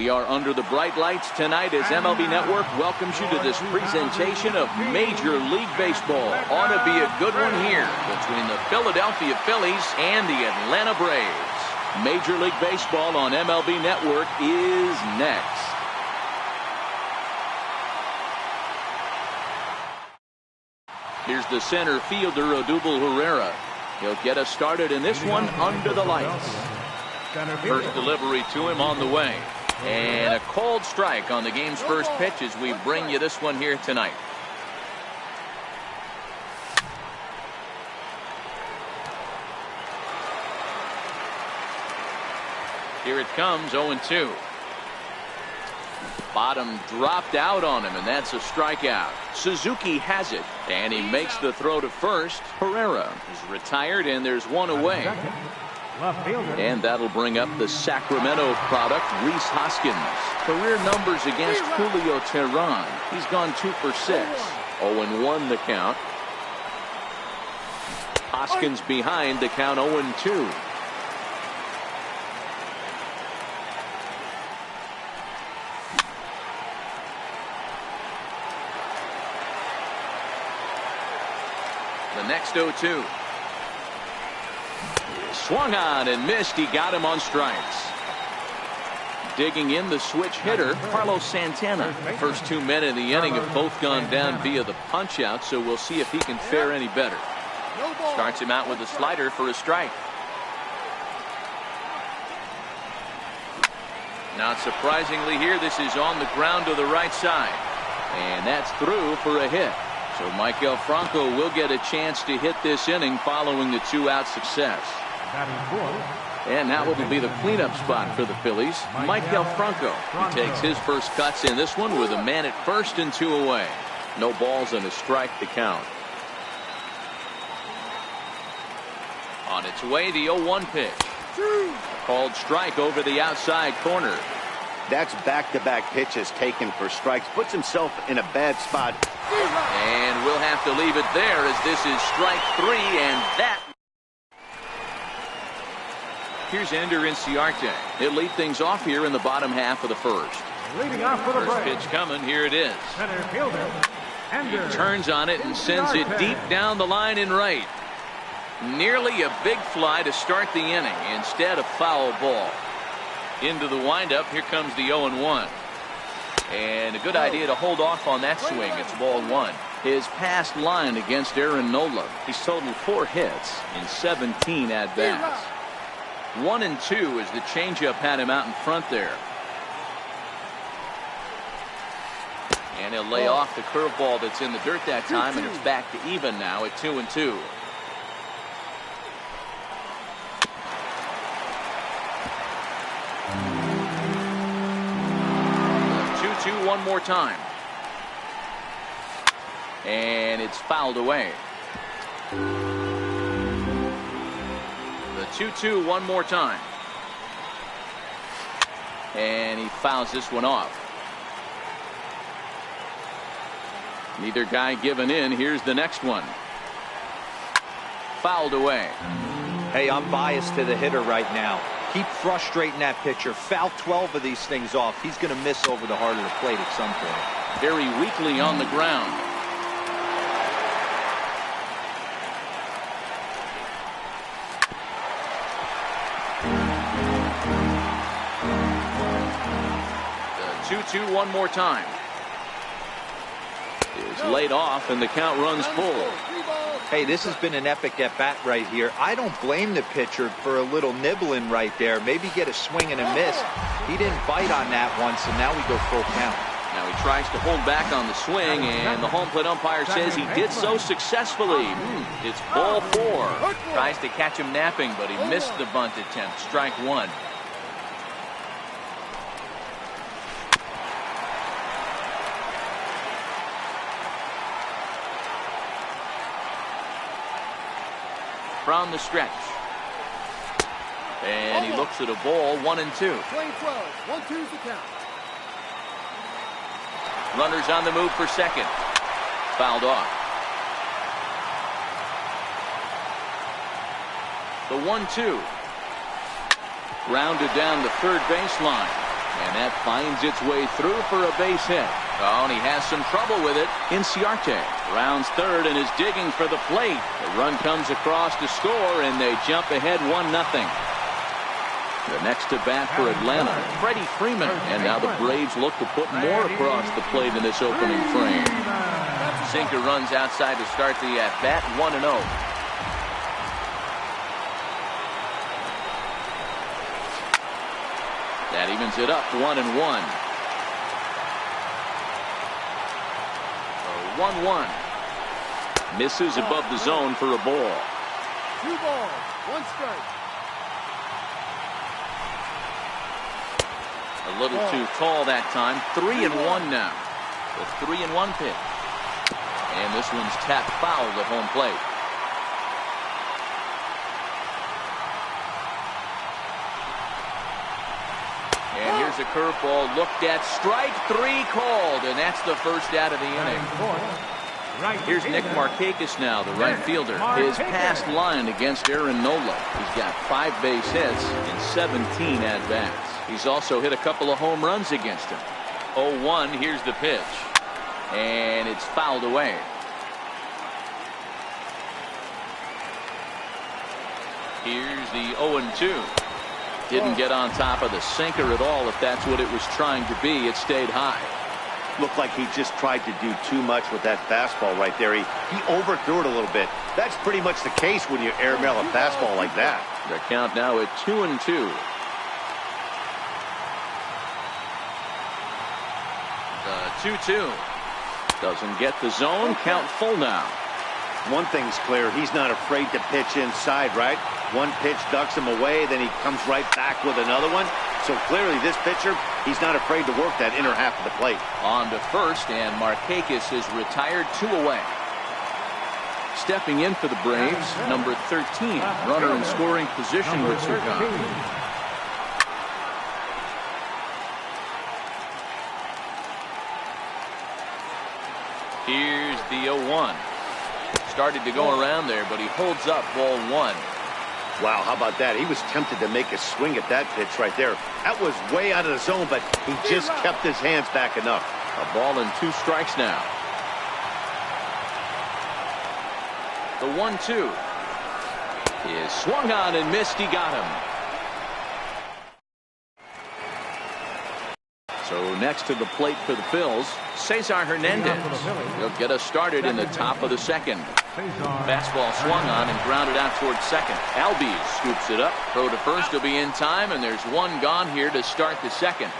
We are under the bright lights tonight as MLB Network welcomes you to this presentation of Major League Baseball. Ought to be a good one here between the Philadelphia Phillies and the Atlanta Braves. Major League Baseball on MLB Network is next. Here's the center fielder, Odubel Herrera. He'll get us started in this one under the lights. First delivery to him on the way. And a cold strike on the game's first pitch as we bring you this one here tonight. Here it comes, 0-2. Bottom dropped out on him, and that's a strikeout. Suzuki has it, and he makes the throw to first. Herrera is retired, and there's one away. And that'll bring up the Sacramento product, Rhys Hoskins. Career numbers against Julio Teheran. He's gone 2 for 6. 0-1 the count. Hoskins behind the count, 0-2. The next 0-2. Swung on and missed. He got him on strikes. Digging in the switch hitter, Carlos Santana. First 2 men in the inning have both gone down via the punch out, so we'll see if he can fare any better. Starts him out with a slider for a strike. Not surprisingly here, this is on the ground to the right side. And that's through for a hit. So Maikel Franco will get a chance to hit this inning following the 2-out success. And now it will be the cleanup spot for the Phillies. Maikel Franco. He takes his first cuts in this one with a man at first and 2 away. No balls and a strike to count. On its way, the 0-1 pitch. Called strike over the outside corner. That's back-to-back pitches taken for strikes. Puts himself in a bad spot. And we'll have to leave it there as this is strike 3, and that. Here's Ender Inciarte. He'll lead things off here in the bottom half of the first. Leading off for the First pitch coming. Here it is. Center fielder, He turns on it and sends it deep down the line in right. Nearly a big fly to start the inning. Instead, a foul ball. Into the windup. Here comes the 0-1. And a good idea to hold off on that swing. It's ball 1. His past line against Aaron Nola. He's totaled 4 hits in 17 at-bats. 1-2 as the changeup had him out in front there. And he'll lay off the curveball that's in the dirt that time, and it's back to even now at 2-2. 2-2 one more time. And it's fouled away. The 2-2 one more time. And he fouls this one off. Neither guy giving in. Here's the next one. Fouled away. Hey, I'm biased to the hitter right now. Keep frustrating that pitcher. Foul 12 of these things off. He's going to miss over the heart of the plate at some point. Very weakly on the ground. The 2-2 one more time. Is laid off and the count runs full. Hey, this has been an epic at-bat right here. I don't blame the pitcher for a little nibbling right there. Maybe get a swing and a miss. He didn't bite on that once, and now we go full count. Now he tries to hold back on the swing, and the home plate umpire says he did so successfully. It's ball 4. Tries to catch him napping, but he missed the bunt attempt. Strike 1. From the stretch. And he looks at a ball, 1-2. Playing 12, 1-2's the count. Runners on the move for second. Fouled off. The 1-2. Grounded down the third baseline. And that finds its way through for a base hit. Oh, and he has some trouble with it. Inciarte rounds third and is digging for the plate. The run comes across to score, and they jump ahead 1-0. The next to bat for Atlanta, Freddie Freeman. And now the Braves look to put more across the plate in this opening frame. Sinker runs outside to start the at-bat, 1-0. That evens it up, 1-1. 1-1. Misses above the zone for a ball. 2 balls, 1 strike. A little too tall that time. 3-1 now. The 3-1 pitch. And this one's tapped foul at home plate. And here's a curveball looked at. Strike 3 called, and that's the first out of the inning. Here's Nick Markakis now, the right fielder. His past line against Aaron Nola. He's got 5 base hits and 17 at-bats. He's also hit a couple of home runs against him. 0-1, here's the pitch. And it's fouled away. Here's the 0-2. Didn't get on top of the sinker at all. If that's what it was trying to be, it stayed high. Looked like he just tried to do too much with that fastball right there. He overthrew it a little bit. That's pretty much the case when you airmail a fastball like that. The count now at 2-2. The 2-2. Doesn't get the zone. Count full now. One thing's clear. He's not afraid to pitch inside, right? One pitch ducks him away, then he comes right back with another one. So clearly this pitcher, he's not afraid to work that inner half of the plate. On to first, and Markakis is retired, 2 away. Stepping in for the Braves, number 13, runner in scoring position with Sergan. Here's the 0-1. Started to go around there, but he holds up, ball 1. Wow, how about that? He was tempted to make a swing at that pitch right there. That was way out of the zone, but he just kept his hands back enough. A ball and 2 strikes now. The 1-2 is swung on and missed. He got him. So next to the plate for the Phils, Cesar Hernandez. He'll get us started in the top of the second. Fastball swung on and grounded out towards second. Albies scoops it up. Throw to first will be in time, and there's 1 gone here to start the second.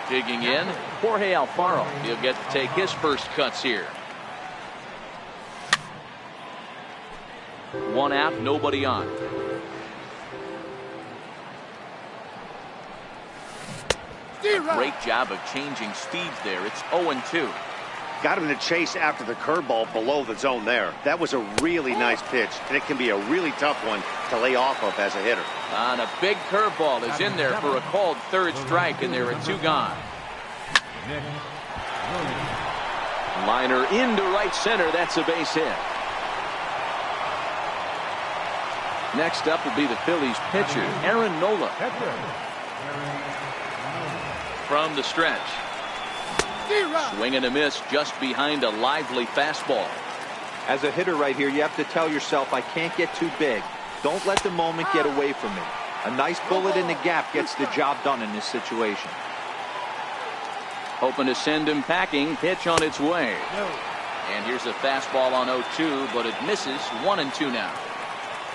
Digging in, Jorge Alfaro. He'll get to take his first cuts here. 1 out, nobody on. Great job of changing speeds there. It's 0-2. Got him to chase after the curveball below the zone there. That was a really nice pitch, and it can be a really tough one to lay off of as a hitter. And a big curveball is in there for a called 3rd strike, and there are 2 gone. Liner into right center. That's a base hit. Next up will be the Phillies pitcher, Aaron Nola. From the stretch. Swing and a miss just behind a lively fastball. As a hitter right here, you have to tell yourself, I can't get too big. Don't let the moment get away from me. A nice bullet in the gap gets the job done in this situation. Hoping to send him packing. Pitch on its way. And here's a fastball on 0-2, but it misses. 1-2 now.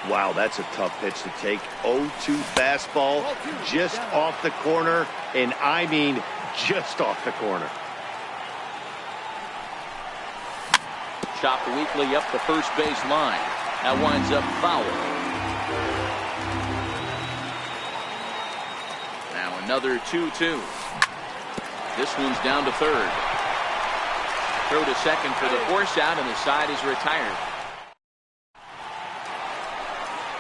Wow, that's a tough pitch to take. 0-2 fastball just off the corner, and I mean just off the corner. Chopped weakly up the first base line. That winds up foul. Now another 2-2. This one's down to third. Throw to second for the force out, and the side is retired.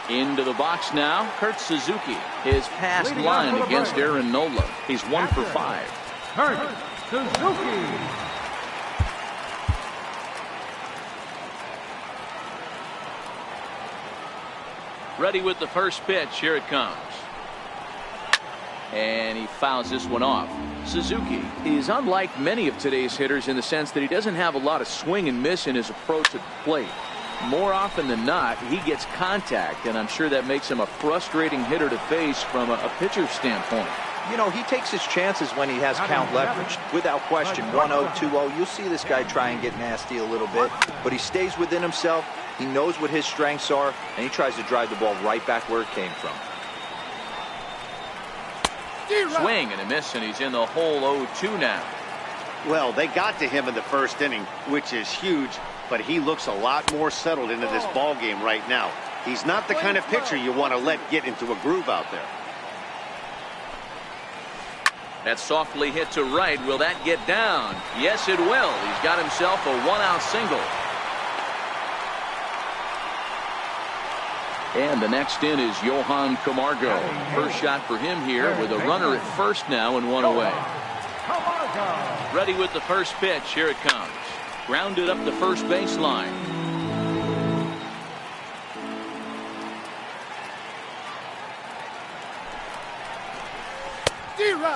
Into the box now, Kurt Suzuki. His past line against Aaron Nola. He's 1 for 5. Kurt Suzuki. Ready with the first pitch. Here it comes. And he fouls this one off. Suzuki is unlike many of today's hitters in the sense that he doesn't have a lot of swing and miss in his approach at the plate. More often than not, he gets contact, and I'm sure that makes him a frustrating hitter to face from a pitcher's standpoint. You know, he takes his chances when he has count leverage. Without question, 1-0, 2-0, you'll see this guy try and get nasty a little bit, but he stays within himself. He knows what his strengths are, and he tries to drive the ball right back where it came from. Swing and a miss, and he's in the hole 0-2 now. Well, they got to him in the first inning, which is huge, but he looks a lot more settled into this ball game right now. He's not the kind of pitcher you want to let get into a groove out there. That's softly hit to right. Will that get down? Yes, it will. He's got himself a one-out single. And the next in is Johan Camargo. First shot for him here with a runner at first now and one away. Ready with the first pitch. Here it comes. Grounded up the first baseline.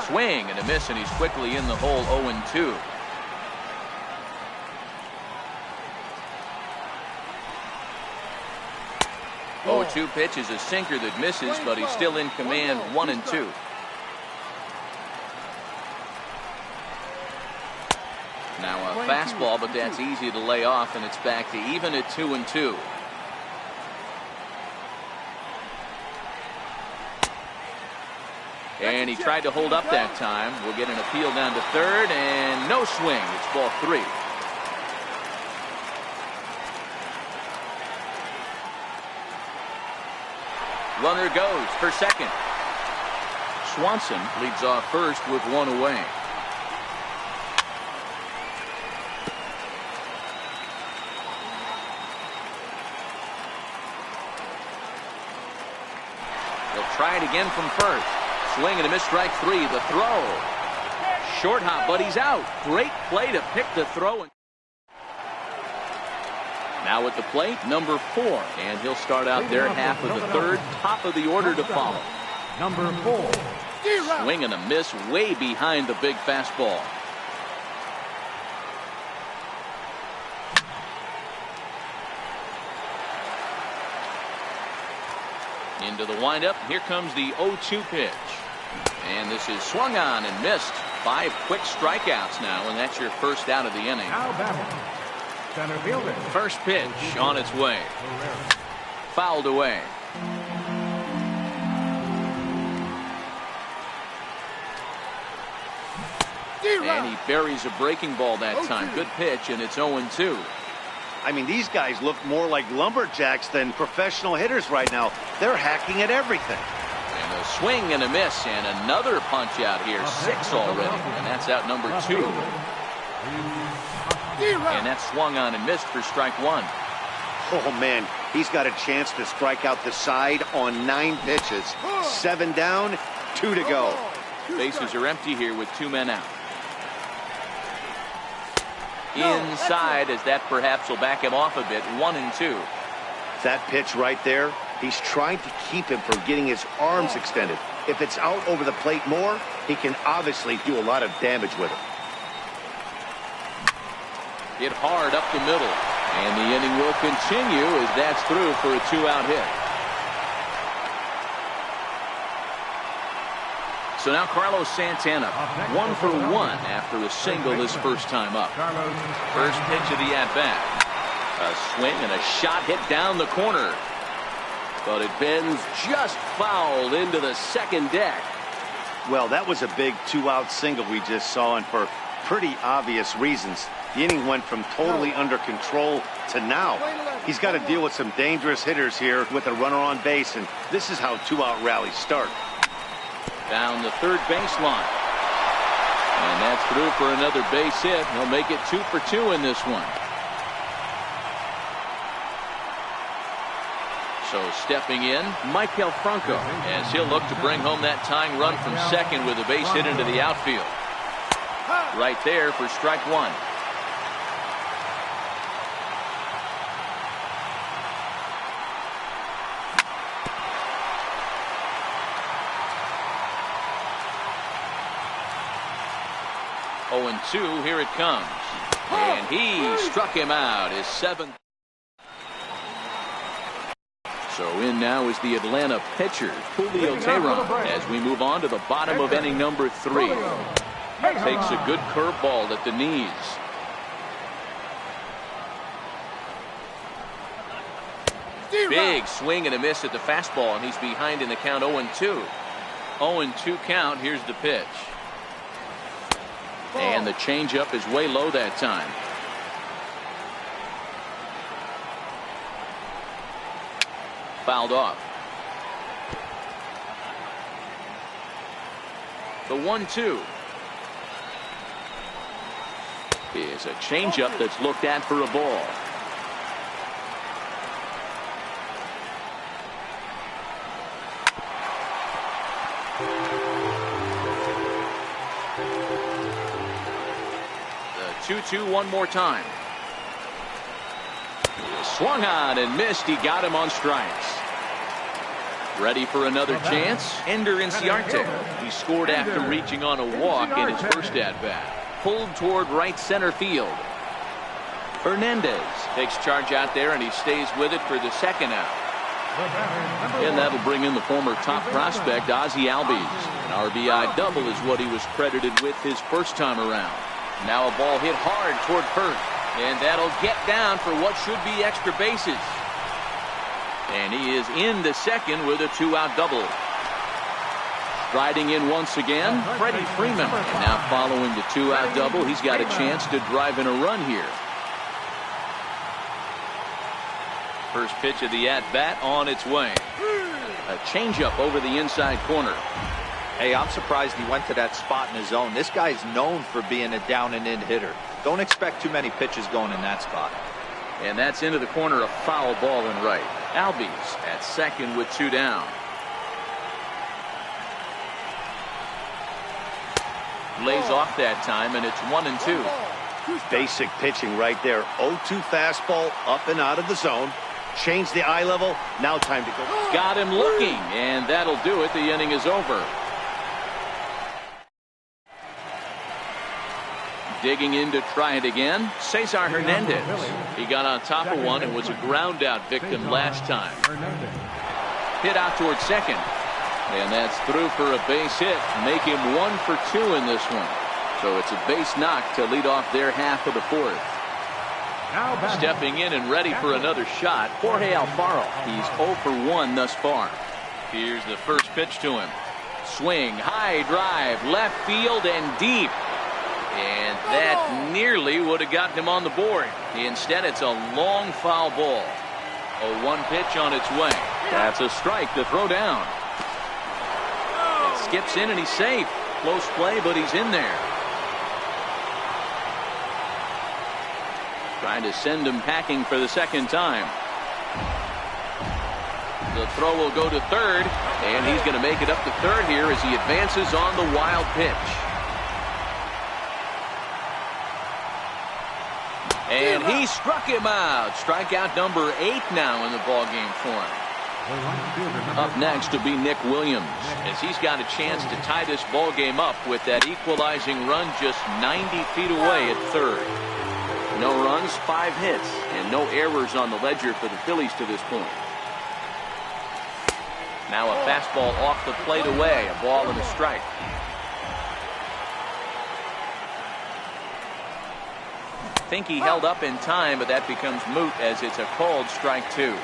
Swing and a miss, and he's quickly in the hole 0-2. Oh, 2 pitch is a sinker that misses, but he's still in command, 1-2. Now a fastball, but that's easy to lay off, and it's back to even at 2-2. And he tried to hold up that time. We'll get an appeal down to third, and no swing. It's ball 3. Runner goes for second. Swanson leads off first with one away. They'll try it again from first. Swing and a miss, strike 3. The throw. Short hop, but he's out. Great play to pick the throw. Now at the plate, number 4. And he'll start out their half of the third. Top of the order to follow. Number 4. Swing and a miss way behind the big fastball. Into the windup. Here comes the 0-2 pitch. And this is swung on and missed. 5 quick strikeouts now, and that's your first out of the inning. Now batting, center fielder. First pitch on its way. Fouled away. And he buries a breaking ball that time. Good pitch, and it's 0-2. I mean, these guys look more like lumberjacks than professional hitters right now. They're hacking at everything. And a swing and a miss, and another punch out here. 6 already, and that's out number 2. And that's swung on and missed for strike 1. Oh, man, he's got a chance to strike out the side on 9 pitches. 7 down, 2 to go. Bases are empty here with 2 men out. Inside, as that perhaps will back him off a bit. 1-2. That pitch right there, he's trying to keep him from getting his arms extended. If it's out over the plate more, he can obviously do a lot of damage with it. Hit hard up the middle. And the inning will continue as that's through for a 2-out hit. So now Carlos Santana, 1 for 1 after a single his first time up. First pitch of the at-bat. A swing and a shot hit down the corner. But it bends just foul into the second deck. Well, that was a big 2-out single we just saw, and for pretty obvious reasons. The inning went from totally under control to now. He's got to deal with some dangerous hitters here with a runner on base, and this is how 2-out rallies start. Down the third baseline. And that's through for another base hit. He'll make it 2 for 2 in this one. So stepping in, Maikel Franco, as he'll look to bring home that tying run from second with a base hit into the outfield. Right there for strike 1. 0-2, here it comes. And he struck him out, his 7th. So in now is the Atlanta pitcher, Julio Teheran, as we move on to the bottom of inning number 3. Takes a good curveball at the knees. Big swing and a miss at the fastball, and he's behind in the count 0-2. 0-2 count. Here's the pitch. And the changeup is way low that time. Fouled off. The 1-2 is a changeup that's looked at for a ball. The 2-2 one more time. Swung on and missed. He got him on strikes. Ready for another chance? Ender Inciarte. He scored after reaching on a walk in his first at-bat. Pulled toward right center field. Hernandez takes charge out there, and he stays with it for the second out. And that'll bring in the former top prospect, Ozzie Albies. An RBI double is what he was credited with his first time around. Now a ball hit hard toward first. And that'll get down for what should be extra bases. And he is in the second with a 2-out double. Striding in once again, Freddie Freeman. And now following the 2-out double, he's got a chance to drive in a run here. First pitch of the at-bat on its way. A changeup over the inside corner. Hey, I'm surprised he went to that spot in his zone. This guy's known for being a down-and-in hitter. Don't expect too many pitches going in that spot. And that's into the corner, a foul ball in right. Albies at second with 2 down. Lays off that time, and it's 1-2. Basic pitching right there. 0-2 fastball up and out of the zone. Change the eye level. Now time to go. Got him looking, and that'll do it. The inning is over. Digging in to try it again, Cesar Hernandez. He got on top of one and was a ground out victim last time. Hit out towards second. And that's through for a base hit. Make him 1 for 2 in this one. So it's a base knock to lead off their half of the 4th. Stepping in and ready for another shot, Jorge Alfaro. He's 0 for 1 thus far. Here's the first pitch to him. Swing, high drive, left field and deep. And that nearly would have gotten him on the board. Instead, it's a long foul ball. A 1 pitch on its way. That's a strike to throw down. It skips in and he's safe. Close play, but he's in there. Trying to send him packing for the second time. The throw will go to third, and he's going to make it up to third here as he advances on the wild pitch. And he struck him out. Strikeout number 8 now in the ballgame for him. Up next will be Nick Williams, as he's got a chance to tie this ballgame up with that equalizing run just 90 feet away at third. No runs, 5 hits, and no errors on the ledger for the Phillies to this point. Now a fastball off the plate away, a ball and a strike. I think he held up in time, but that becomes moot as it's a called strike 2.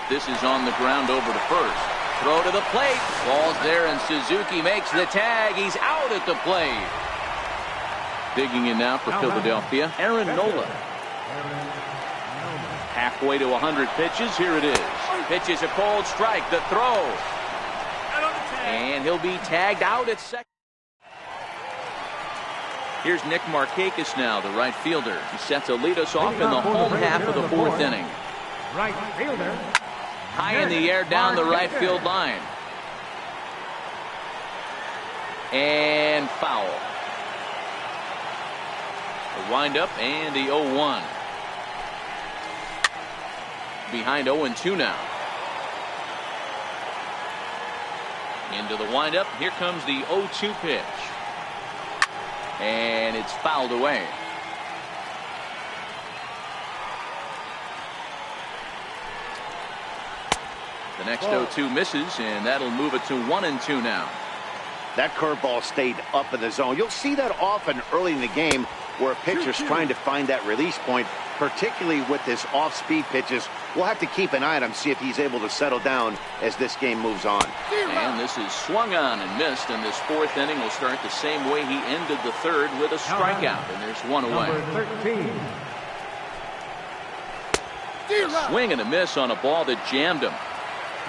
This is on the ground over to first. Throw to the plate. Ball's there, and Suzuki makes the tag. He's out at the plate. Digging in now for Philadelphia, Aaron Nola. Halfway to 100 pitches. Here it is. Pitches a cold strike. The throw. And he'll be tagged out at second. Here's Nick Markakis now, the right fielder. He's set to lead us off in the home half of the 4th inning. Right fielder. High in the air down the right field line. And foul. The windup and the 0-1. Behind 0-2 now. Into the windup. Here comes the 0-2 pitch. And it's fouled away. The next 0-2 misses, and that'll move it to 1-2 now. That curveball stayed up in the zone. You'll see that often early in the game where a pitcher's trying to find that release point, particularly with his off-speed pitches. We'll have to keep an eye on him, see if he's able to settle down as this game moves on. And this is swung on and missed, and this fourth inning will start the same way he ended the third with a strikeout, and there's one away. Number 13. A swing and a miss on a ball that jammed him.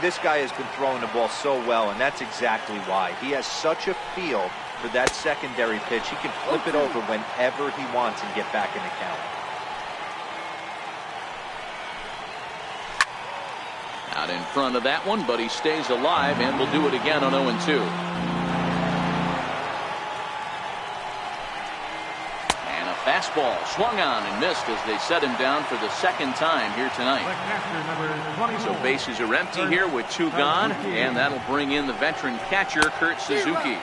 This guy has been throwing the ball so well, and that's exactly why. He has such a feel for that secondary pitch. He can flip it over whenever he wants and get back in the count. Out in front of that one, but he stays alive and will do it again on 0-2. And a fastball swung on and missed as they set him down for the second time here tonight. So bases are empty here with 2 gone, and that'll bring in the veteran catcher, Kurt Suzuki.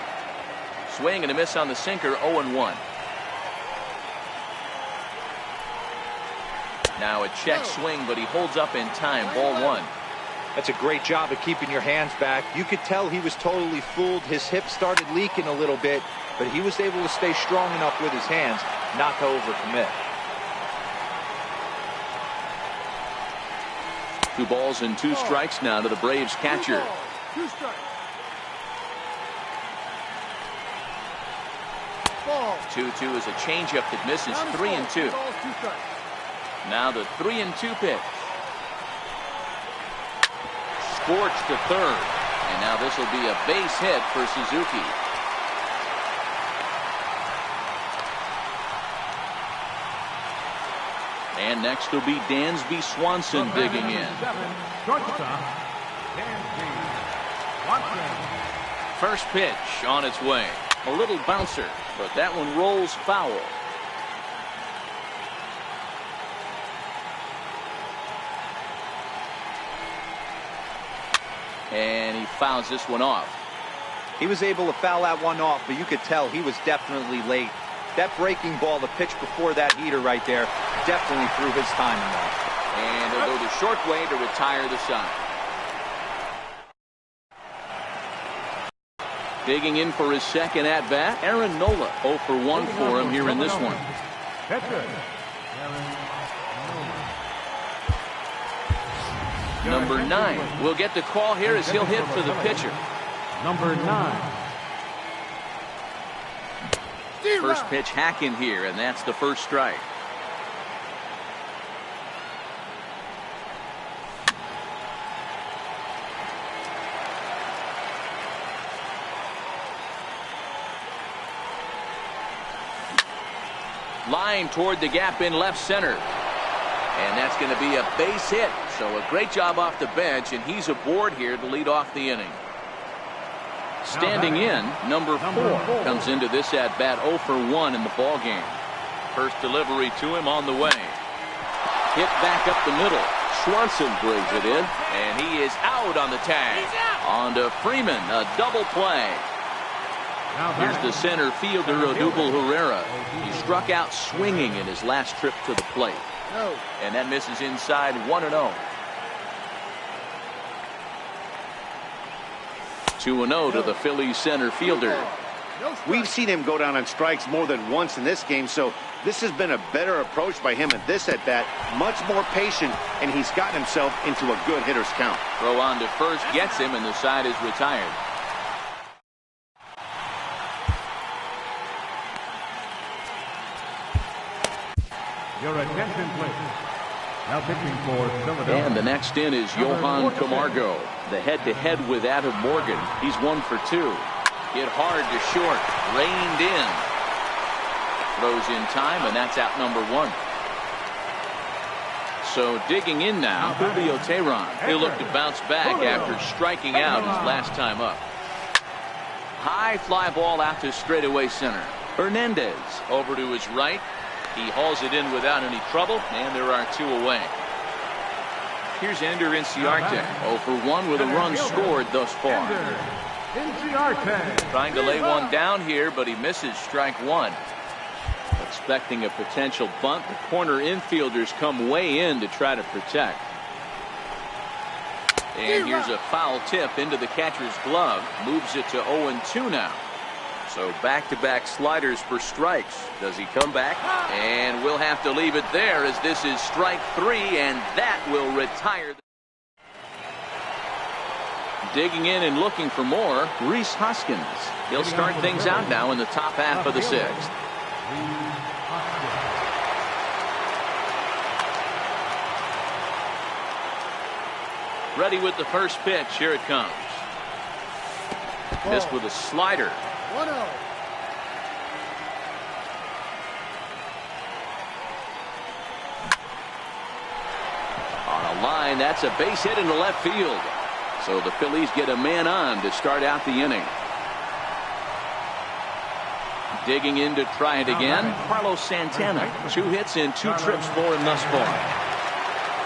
Swing and a miss on the sinker, 0-1. Now a check swing, but he holds up in time, ball 1. That's a great job of keeping your hands back. You could tell he was totally fooled. His hip started leaking a little bit, but he was able to stay strong enough with his hands not to overcommit. 2 balls and 2 strikes now to the Braves catcher. 2 strikes. 2-2 is a changeup that misses, 3-2. Now the 3-2 pitch. Scorched to third, and now this will be a base hit for Suzuki. And next will be Dansby Swanson digging in. First pitch on its way. A little bouncer, but that one rolls foul. And he fouls this one off. He was able to foul that one off, but you could tell he was definitely late. That breaking ball, the pitch before that heater right there, definitely threw his timing off. And he'll go the short way to retire the side. Digging in for his second at-bat, Aaron Nola. 0 for 1 for him here in this one. That's good. Number 9 will get the call here as he'll hit for the pitcher. Number 9. First pitch hack in here, and that's the first strike. Line toward the gap in left center. And that's going to be a base hit. So a great job off the bench, and he's aboard here to lead off the inning. Standing in, number 4 comes into this at-bat 0 for 1 in the ball game. First delivery to him on the way. Hit back up the middle. Swanson brings it in, and he is out on the tag. On to Freeman, a double play. Here's the center fielder, Odubel Herrera. He struck out swinging in his last trip to the plate. And that misses inside, 1-0. 2-0 to the Phillies center fielder. We've seen him go down on strikes more than once in this game, so this has been a better approach by him at this at-bat. Much more patient, and he's gotten himself into a good hitter's count. Throw on to first gets him, and the side is retired. Your attention, please. Now pitching for Philadelphia. And the next in is Johan Camargo. The head-to-head with Adam Morgan. He's 1 for 2. Hit hard to short. Reined in. Throws in time, and that's out number 1. So digging in now, Julio Teheran. He'll look to bounce back after striking out his last time up. High fly ball out to straightaway center. Hernandez over to his right. He hauls it in without any trouble, and there are 2 away. Here's Ender Inciarte, 0 for 1 with a run scored thus far. Inciarte. Trying to lay one down here, but he misses strike one. Expecting a potential bunt, the corner infielders come way in to try to protect. And here's a foul tip into the catcher's glove. Moves it to 0-2 now. So back-to-back sliders for strikes. Does he come back? And we'll have to leave it there as this is strike three, and that will retire. Digging in and looking for more, Rhys Hoskins. He'll start things out now in the top half of the sixth. Ready with the first pitch. Here it comes. Missed with a slider. 1-0. On a line, that's a base hit into left field. So the Phillies get a man on to start out the inning. Digging in to try it again, Carlos Santana. 2 hits and 2 trips for him thus far.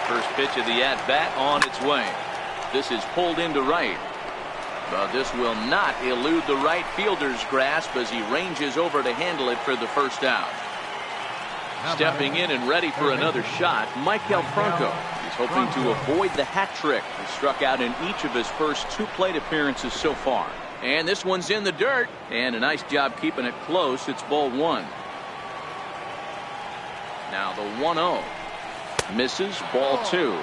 First pitch of the at-bat on its way. This is pulled into right. But this will not elude the right fielder's grasp as he ranges over to handle it for the first out. Stepping in and ready for another shot, Michael Franco. He's hoping to avoid the hat trick. He struck out in each of his first 2 plate appearances so far. And this one's in the dirt. And a nice job keeping it close. It's ball 1. Now the 1-0. Misses, ball 2.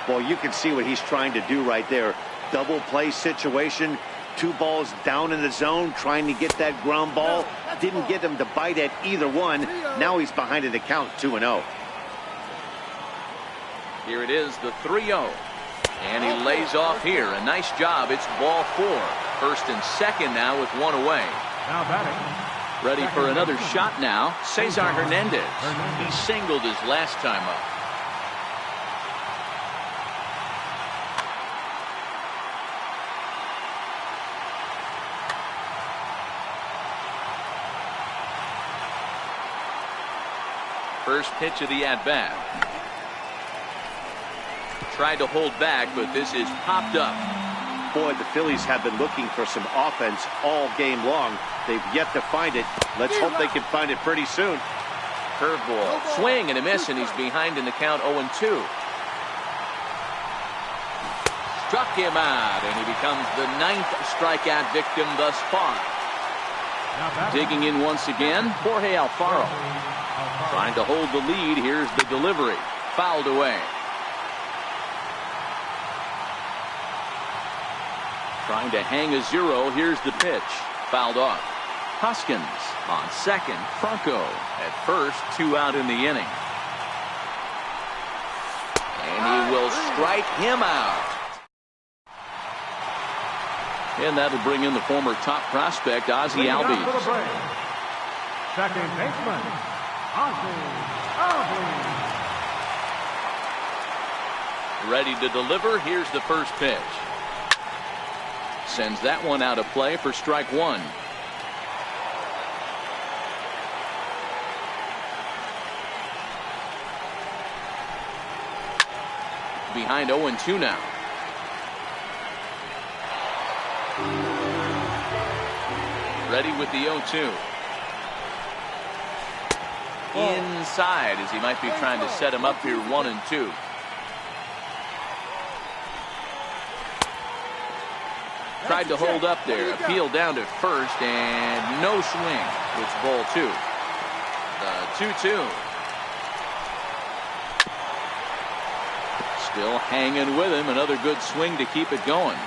Well, you can see what he's trying to do right there. Double play situation. 2 balls down in the zone, trying to get that ground ball. Didn't get him to bite at either one. Now he's behind in the count, 2-0. Here it is, the 3-0. And he lays off here. A nice job. It's ball 4. First and second now with 1 away. Now batting. Ready for another shot now. Cesar Hernandez. He singled his last time up. First pitch of the at-bat. Tried to hold back, but this is popped up. Boy, the Phillies have been looking for some offense all game long. They've yet to find it. Let's hope they can find it pretty soon. Curveball. Swing and a miss, and he's behind in the count 0-2. Struck him out, and he becomes the 9th strikeout victim thus far. Digging in once again, Jorge Alfaro. Trying to hold the lead. Here's the delivery. Fouled away. Trying to hang a 0. Here's the pitch. Fouled off. Hoskins on second. Franco at first. 2 out in the inning. And he will strike him out. And that'll bring in the former top prospect, Ozzie Albies. Second baseman, Ozzie Albies. Ready to deliver. Here's the first pitch. Sends that one out of play for strike 1. Behind 0-2 now. Ready with the 0-2. Inside as he might be trying to set him up here 1-2. Tried to hold up there. Appeal down to first and no swing. It's ball 2. The 2-2. Still hanging with him. Another good swing to keep it going.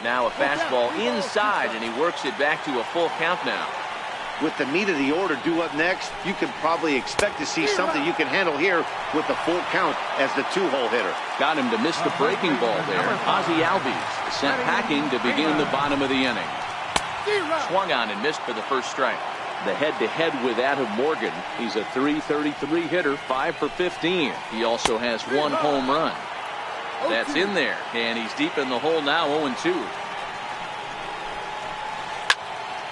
Now a fastball inside, and he works it back to a full count now. With the meat of the order due up next, you can probably expect to see something you can handle here with the full count as the 2-hole hitter. Got him to miss the breaking ball there. Ozzie Albies sent packing to begin the bottom of the inning. Swung on and missed for the first strike. The head-to-head with Adam Morgan. He's a .333 hitter, 5 for 15. He also has 1 home run. That's in there, and he's deep in the hole now, 0-2.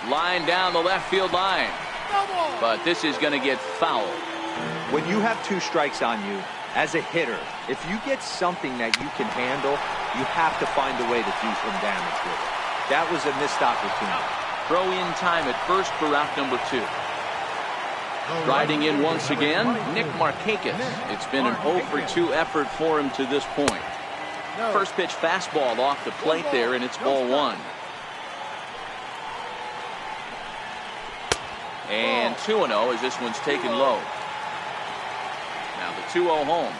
Line down the left field line. But this is going to get fouled. When you have 2 strikes on you, As a hitter, if you get something that you can handle, you have to find a way to do some damage with it. That was a missed opportunity. Throw in time at first for out number 2. Riding in once again, Nick Markakis. It's been an 0 for 2 effort for him to this point. First pitch fastball off the plate there, and it's ball 1. And 2-0 as this one's taken low. Now the 2-0 home.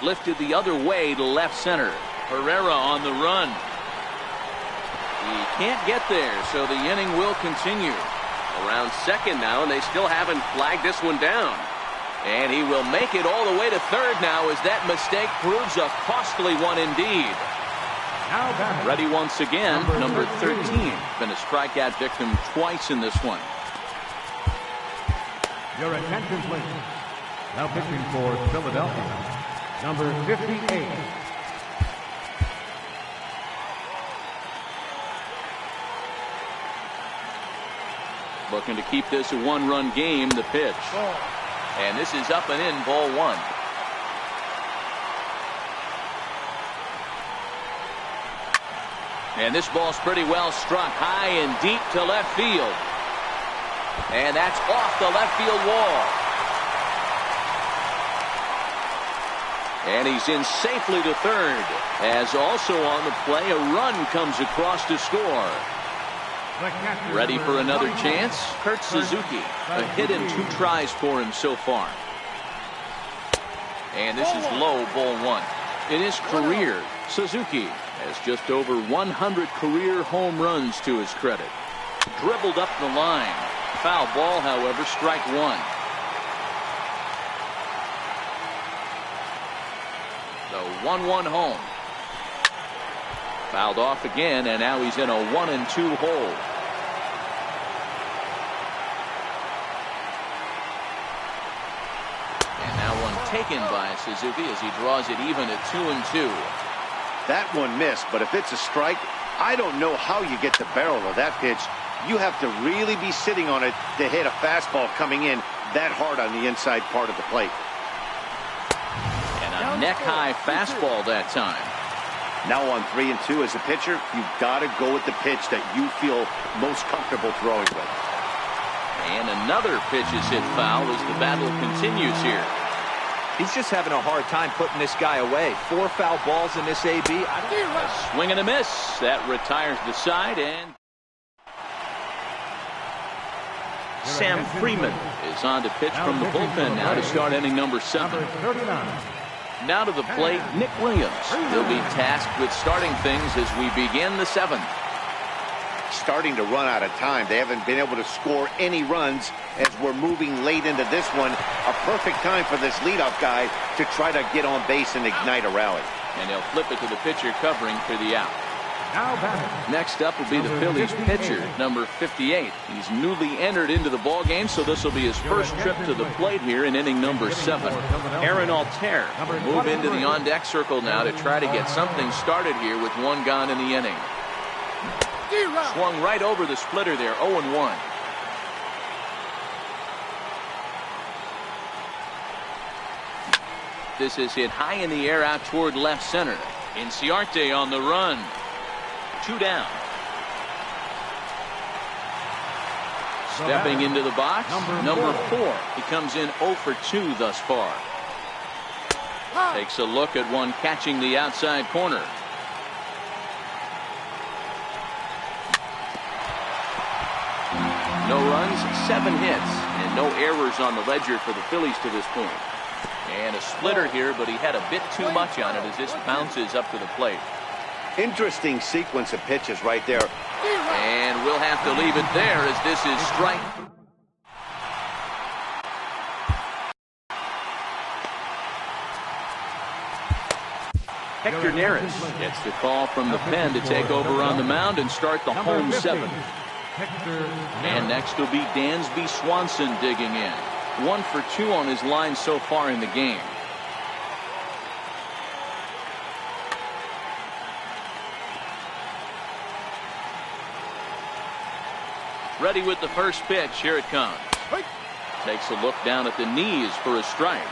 Lifted the other way to left center. Herrera on the run. He can't get there, so the inning will continue. Around second now, and they still haven't flagged this one down. And he will make it all the way to third now as that mistake proves a costly one indeed. Ready once again, number 13. Been a strikeout victim twice in this one. Your attention, please. Now pitching for Philadelphia, number 58. Looking to keep this a one-run game, the pitch. And this is up and in, ball 1. And this ball's pretty well struck high and deep to left field. And that's off the left field wall. And he's in safely to third. As also on the play, a run comes across to score. Ready for another chance? Kurt Suzuki. A hit and 2 tries for him so far. And this is low, ball 1. In his career, Suzuki has just over 100 career home runs to his credit. Dribbled up the line. Foul ball, however, strike 1. The 1-1 home. Fouled off again, and now he's in a 1-2 hole. And now one taken by Suzuki as he draws it even at 2-2. That one missed, but if it's a strike, I don't know how you get the barrel of that pitch. You have to really be sitting on it to hit a fastball coming in that hard on the inside part of the plate. And a neck-high fastball that time. Now on 3-2 as a pitcher, you've got to go with the pitch that you feel most comfortable throwing with. And another pitch is hit foul as the battle continues here. He's just having a hard time putting this guy away. 4 foul balls in this AB. A swing and a miss. That retires the side, and Sam Freeman is on to pitch from the bullpen now to start inning number 7. Now to the plate, Nick Williams. He'll be tasked with starting things as we begin the 7th. Starting to run out of time. They haven't been able to score any runs as we're moving late into this one. A perfect time for this leadoff guy to try to get on base and ignite a rally. And he'll flip it to the pitcher covering for the out. Now batting. Next up will be the Phillies pitcher, number 58. He's newly entered into the ballgame, so this will be his first trip to the plate here in inning number 7. Aaron Altair will move into the on-deck circle now to try to get something started here with 1 gone in the inning. Swung right over the splitter there, 0-1. This is hit high in the air out toward left center. Inciarte on the run. 2 down. Stepping into the box, number 4. He comes in 0 for 2 thus far. Takes a look at one catching the outside corner. No runs, 7 hits, and no errors on the ledger for the Phillies to this point. And a splitter here, but he had a bit too much on it as this bounces up to the plate. Interesting sequence of pitches right there. And we'll have to leave it there as this is strike. Hector Neris gets the call from the pen to take over on the mound and start the home 7. And next will be Dansby Swanson digging in. 1 for 2 on his line so far in the game. Ready with the first pitch. Here it comes. Takes a look down at the knees for a strike.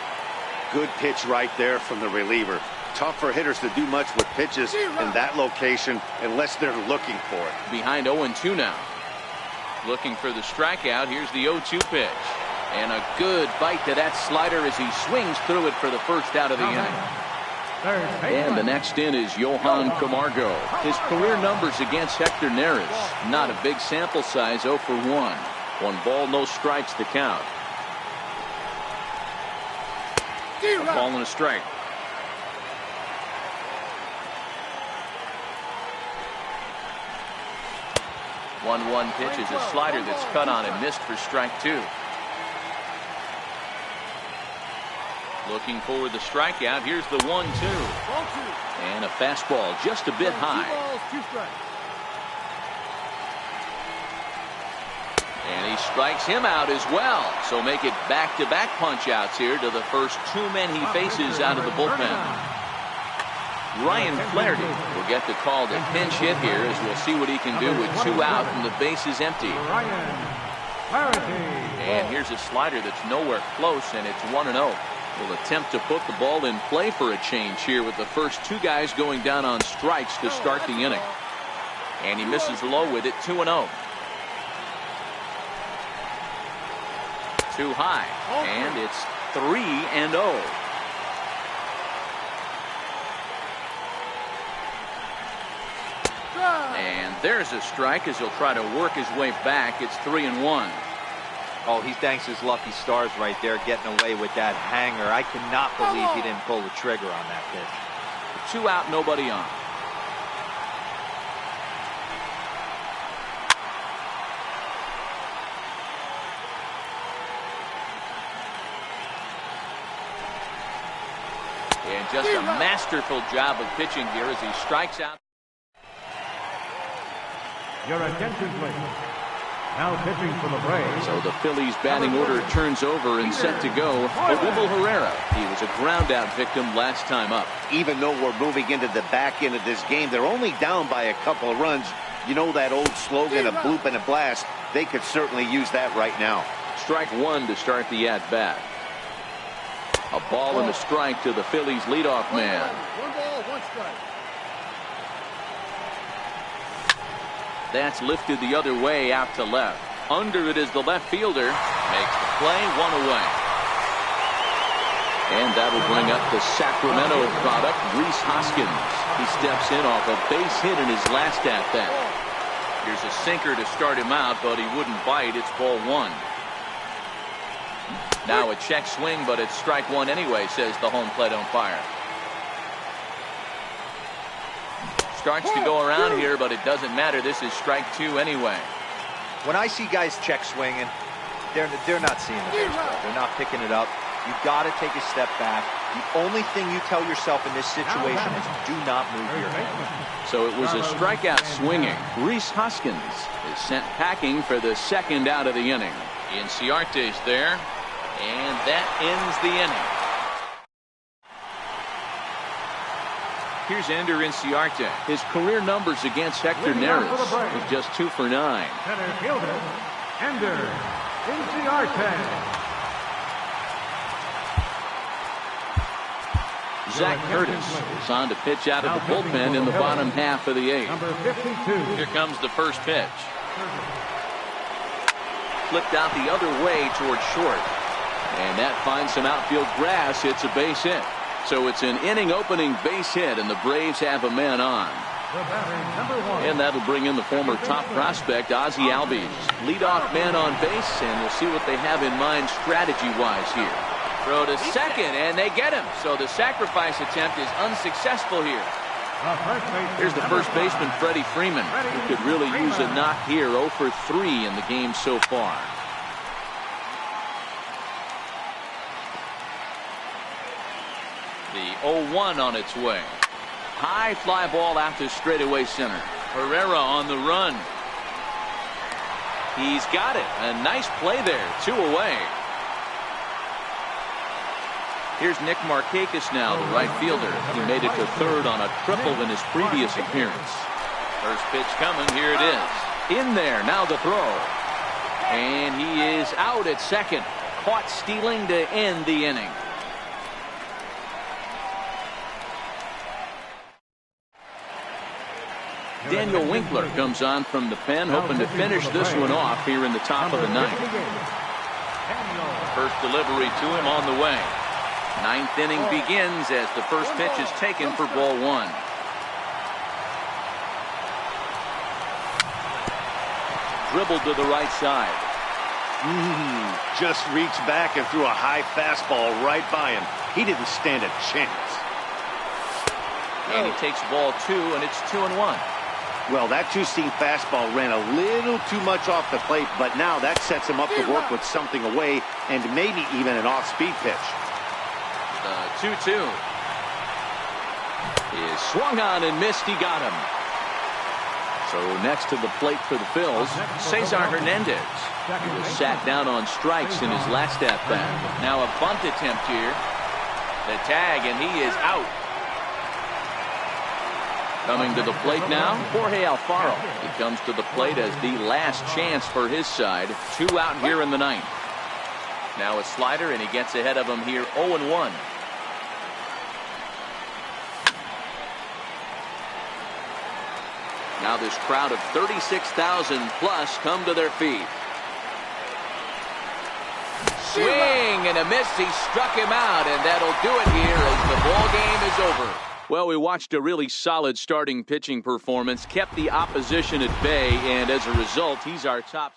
Good pitch right there from the reliever. Tough for hitters to do much with pitches in that location unless they're looking for it. Behind 0-2 now. Looking for the strikeout. Here's the 0-2 pitch. And a good bite to that slider as he swings through it for the first out of the inning. And the next in is Johan Camargo. His career numbers against Hector Neris. Not a big sample size, 0 for 1. 1 ball, no strikes to count. A ball and a strike. 1-1 pitch is a slider that's cut on and missed for strike 2. Looking for the strikeout. Here's the 1-2. And a fastball just a bit high. And he strikes him out as well. So make it back-to-back punch-outs here to the first 2 men he faces out of the bullpen. Ryan Flaherty will get the call to pinch hit here as we'll see what he can do with 2 out and the bases empty. And here's a slider that's nowhere close, and it's 1-0. Will attempt to put the ball in play for a change here with the first 2 guys going down on strikes to start the inning. And he misses low with it, 2-0. Too high, and it's 3-0. And there's a strike as he'll try to work his way back. It's 3-1. Oh, he thanks his lucky stars right there, getting away with that hanger. I cannot believe he didn't pull the trigger on that pitch. 2 out, nobody on. And just a masterful job of pitching here as he strikes out. Your attention, please. Now pitching for the Braves. So the Phillies batting order turns over and set to go. Odubel Herrera. He was a ground out victim last time up. Even though we're moving into the back end of this game, they're only down by a couple of runs. You know that old slogan, a bloop and a blast. They could certainly use that right now. Strike 1 to start the at-bat. A ball and a strike to the Phillies leadoff man. 1 ball, 1 strike. That's lifted the other way out to left. Under it is the left fielder. Makes the play, 1 away. And that'll bring up the Sacramento product, Rhys Hoskins. He steps in off a base hit in his last at-bat. Here's a sinker to start him out, but he wouldn't bite. It's ball 1. Now a check swing, but it's strike 1 anyway, says the home plate umpire. Starts to go around here, but it doesn't matter. This is strike 2 anyway. When I see guys check swinging, they're not seeing the baseball. They're not picking it up. You've got to take a step back. The only thing you tell yourself in this situation is do not move your hand. So it was a strikeout swinging. Rhys Hoskins is sent packing for the 2nd out of the inning. Inciarte's there, and that ends the inning. Here's Ender Inciarte. His career numbers against Hector Neris is just 2 for 9. Center fielder, Ender Inciarte. Zach Curtis is on to pitch out of the bullpen in the bottom half of the 8th. Number 52. Here comes the first pitch. Flipped out the other way towards short. And that finds some outfield grass. It's a base hit. So it's an inning-opening base hit, and the Braves have a man on. And that'll bring in the former top prospect, Ozzie Albies. Leadoff man on base, and we'll see what they have in mind strategy-wise here. Throw to second, and they get him. So the sacrifice attempt is unsuccessful here. Here's the first baseman, Freddie Freeman, who could really use a knock here. 0 for 3 in the game so far. The 0-1 on its way. High fly ball out to straightaway center. Herrera on the run. He's got it. A nice play there. 2 away. Here's Nick Markakis now, the right fielder. He made it to 3rd on a triple in his previous appearance. First pitch coming. Here it is. In there. Now the throw. And he is out at 2nd. caught stealing to end the inning. Daniel Winkler comes on from the pen, hoping to finish this one off here in the top of the ninth. First delivery to him on the way. Ninth inning begins as the first pitch is taken for ball one. Dribbled to the right side. Just reached back and threw a high fastball right by him. He didn't stand a chance. And he takes ball two, and it's 2-1. Well, that two-seam fastball ran a little too much off the plate, but now that sets him up to work with something away and maybe even an off-speed pitch. The 2-2 is swung on and missed. He got him. So next to the plate for the Phils, Cesar Hernandez. He was sat down on strikes in his last at-bat. Now a bunt attempt here. The tag, and he is out. Coming to the plate now, Jorge Alfaro. He comes to the plate as the last chance for his side. 2 out here in the ninth. Now a slider, and he gets ahead of him here 0-1. Now this crowd of 36,000 plus come to their feet. Swing and a miss. He struck him out, and that'll do it here as the ball game is over. Well, we watched a really solid starting pitching performance, kept the opposition at bay, and as a result, he's our top.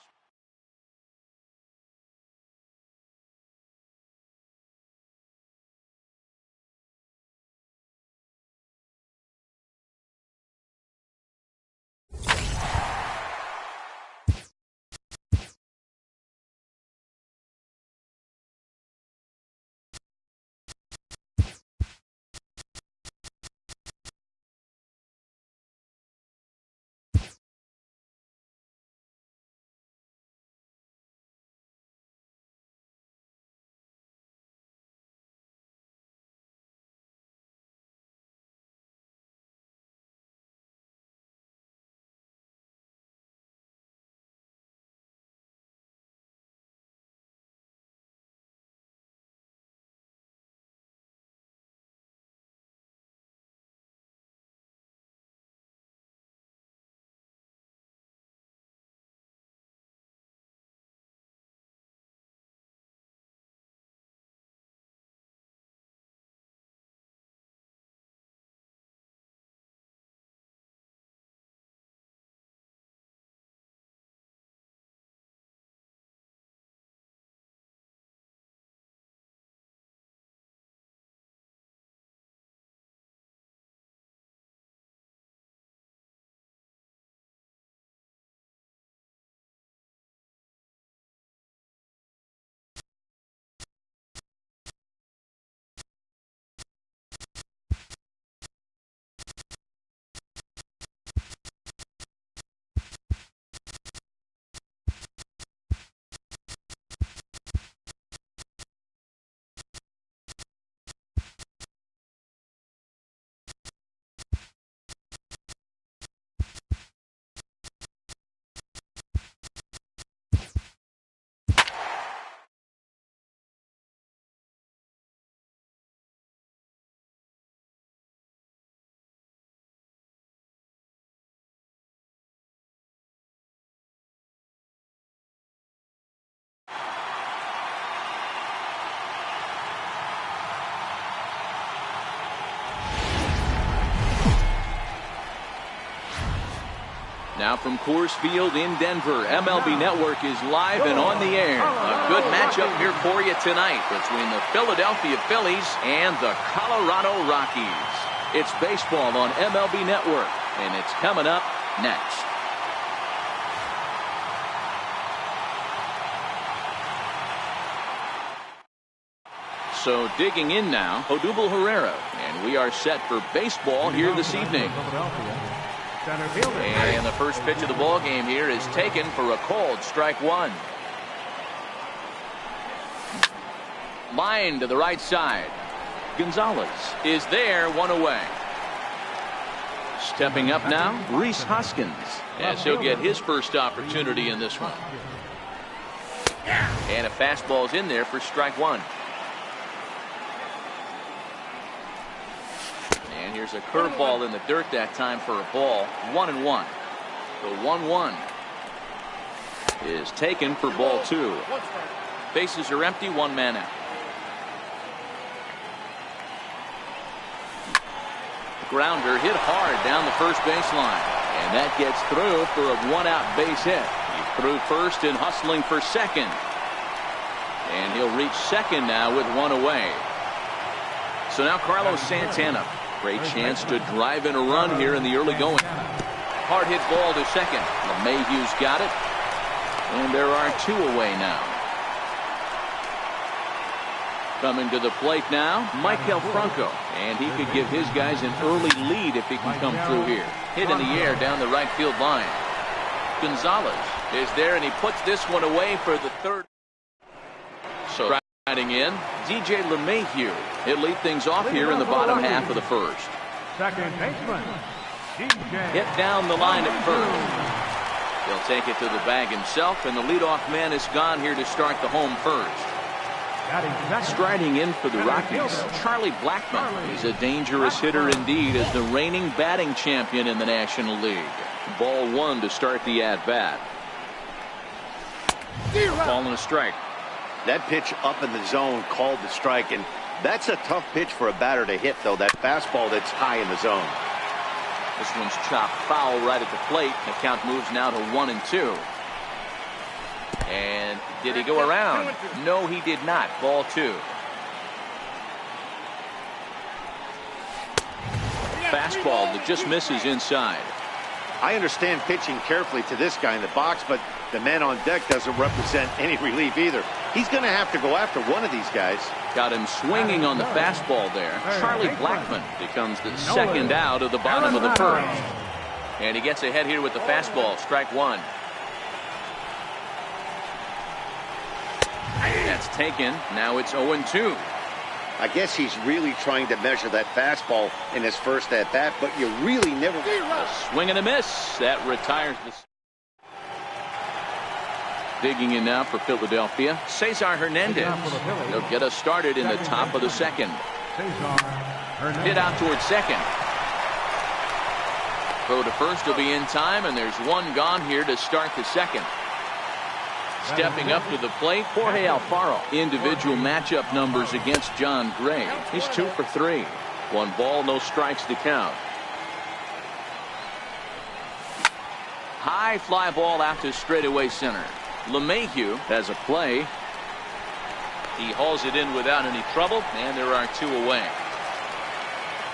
Now from Coors Field in Denver, MLB Network is live and on the air. A good matchup here for you tonight between the Philadelphia Phillies and the Colorado Rockies. It's baseball on MLB Network, and it's coming up next. So digging in now, Odubel Herrera, and we are set for baseball here this evening. And the first pitch of the ball game here is taken for a called strike one. Line to the right side. Gonzalez is there, one away. Stepping up now, Rhys Hoskins, as he'll get his first opportunity in this one. And a fastball's in there for strike one. And here's a curveball in the dirt that time for a ball. 1-1. The 1-1 is taken for ball two. Bases are empty, one man out. Grounder hit hard down the first baseline. And that gets through for a one-out base hit. He threw first and hustling for second. And he'll reach second now with one away. So now Carlos Santana. Great chance to drive in a run here in the early going. Hard hit ball to second. LeMahieu's got it. And there are two away now. Coming to the plate now, Michael Franco. And he could give his guys an early lead if he can come through here. Hit in the air down the right field line. Gonzalez is there, and he puts this one away for the third. So riding in, DJ LeMahieu. He'll lead things off here in the bottom half of the first. Second baseman, DJ. Hit down the line at first. He'll take it to the bag himself, and the leadoff man is gone here to start the home first. Striding in for the Rockies, Charlie Blackmon. He's a dangerous hitter indeed as the reigning batting champion in the National League. Ball one to start the at-bat. Ball and a strike. That pitch up in the zone called the strike, and that's a tough pitch for a batter to hit, though, that fastball that's high in the zone. This one's chopped foul right at the plate. The count moves now to 1-2. And did he go around? No, he did not. Ball two. Fastball that just misses inside. I understand pitching carefully to this guy in the box, but the man on deck doesn't represent any relief either. He's going to have to go after one of these guys. Got him swinging on the fastball there. Charlie Blackmon becomes the second out of the bottom of the first. And he gets ahead here with the fastball. Strike one. That's taken. Now it's 0-2. I guess he's really trying to measure that fastball in his first at-bat, but you really never... A swing and a miss. That retires the... Digging in now for Philadelphia, Cesar Hernandez. He'll get us started in the top of the second. Hit out towards second. Throw to first will be in time, and there's one gone here to start the second. Stepping up to the plate, Jorge Alfaro. Individual matchup numbers against John Gray. He's 2 for 3. One ball, no strikes to count. High fly ball out to straightaway center. LeMahieu has a play. He hauls it in without any trouble, and there are two away.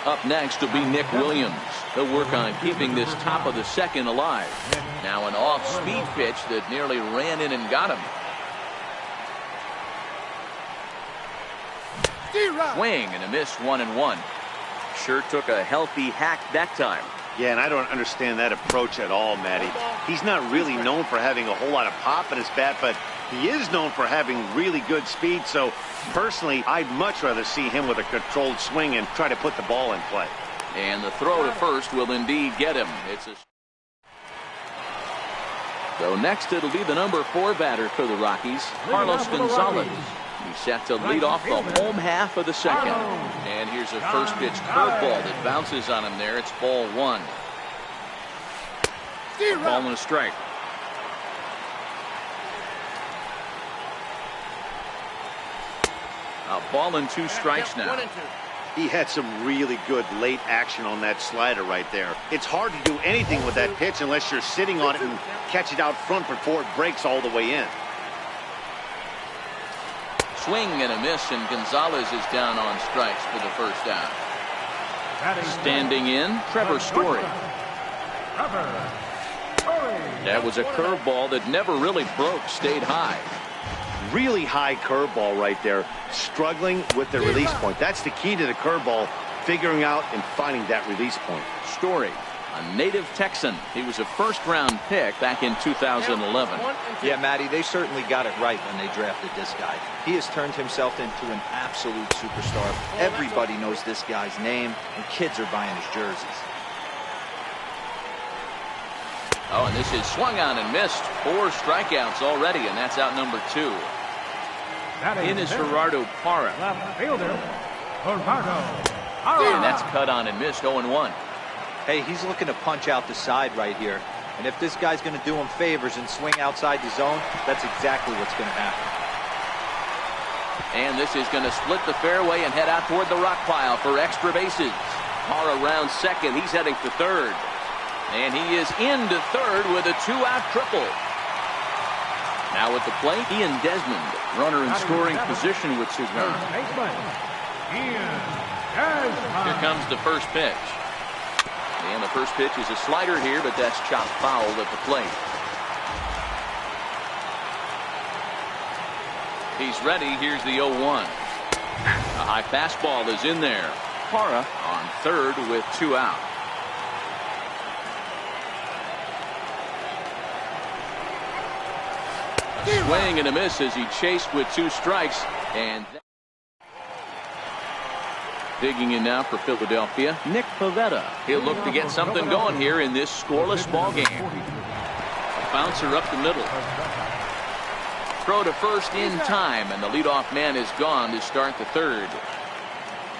Up next will be Nick Williams. He'll work on keeping this top of the second alive. Now an off-speed pitch that nearly ran in and got him. Swing and a miss, 1-1. Sure took a healthy hack that time. Yeah, and I don't understand that approach at all, Matty. He's not really known for having a whole lot of pop in his bat, but he is known for having really good speed. So personally, I'd much rather see him with a controlled swing and try to put the ball in play. And the throw to first will indeed get him. So next it'll be the number 4 batter for the Rockies, Carlos Gonzalez. He's set to lead off the home half of the second. And here's a first pitch curveball that bounces on him there. It's ball one. Ball and a strike. A ball and 2 strikes now. He had some really good late action on that slider right there. It's hard to do anything with that pitch unless you're sitting on it and catch it out front before it breaks all the way in. Swing and a miss, and Gonzalez is down on strikes for the first out. Standing in, Trevor Story. That was a curveball that never really broke, stayed high. Really high curveball right there, struggling with the release point. That's the key to the curveball, figuring out and finding that release point. Story, a native Texan. He was a first-round pick back in 2011. Yeah, Matty, they certainly got it right when they drafted this guy. He has turned himself into an absolute superstar. Everybody knows this guy's name, and kids are buying his jerseys. Oh, and this is swung on and missed. 4 strikeouts already, and that's out number 2. In is Gerardo Parra. Left fielder, Gerardo And that's cut on and missed, 0-1. Hey, he's looking to punch out the side right here. And if this guy's going to do him favors and swing outside the zone, that's exactly what's going to happen. And this is going to split the fairway and head out toward the rock pile for extra bases. Parra around second. He's heading for third. And he is into third with a 2-out triple. Now at the plate, Ian Desmond, runner in scoring position with Cigar. Here comes the first pitch. And the first pitch is a slider here, but that's chopped foul at the plate. He's ready. Here's the 0-1. A high fastball is in there. Parra on third with 2 out. A swing and a miss as he chased with 2 strikes. And digging in now for Philadelphia, Nick Pivetta. He'll look to get something going here in this scoreless ball game. A bouncer up the middle. Throw to first in time, and the leadoff man is gone to start the third.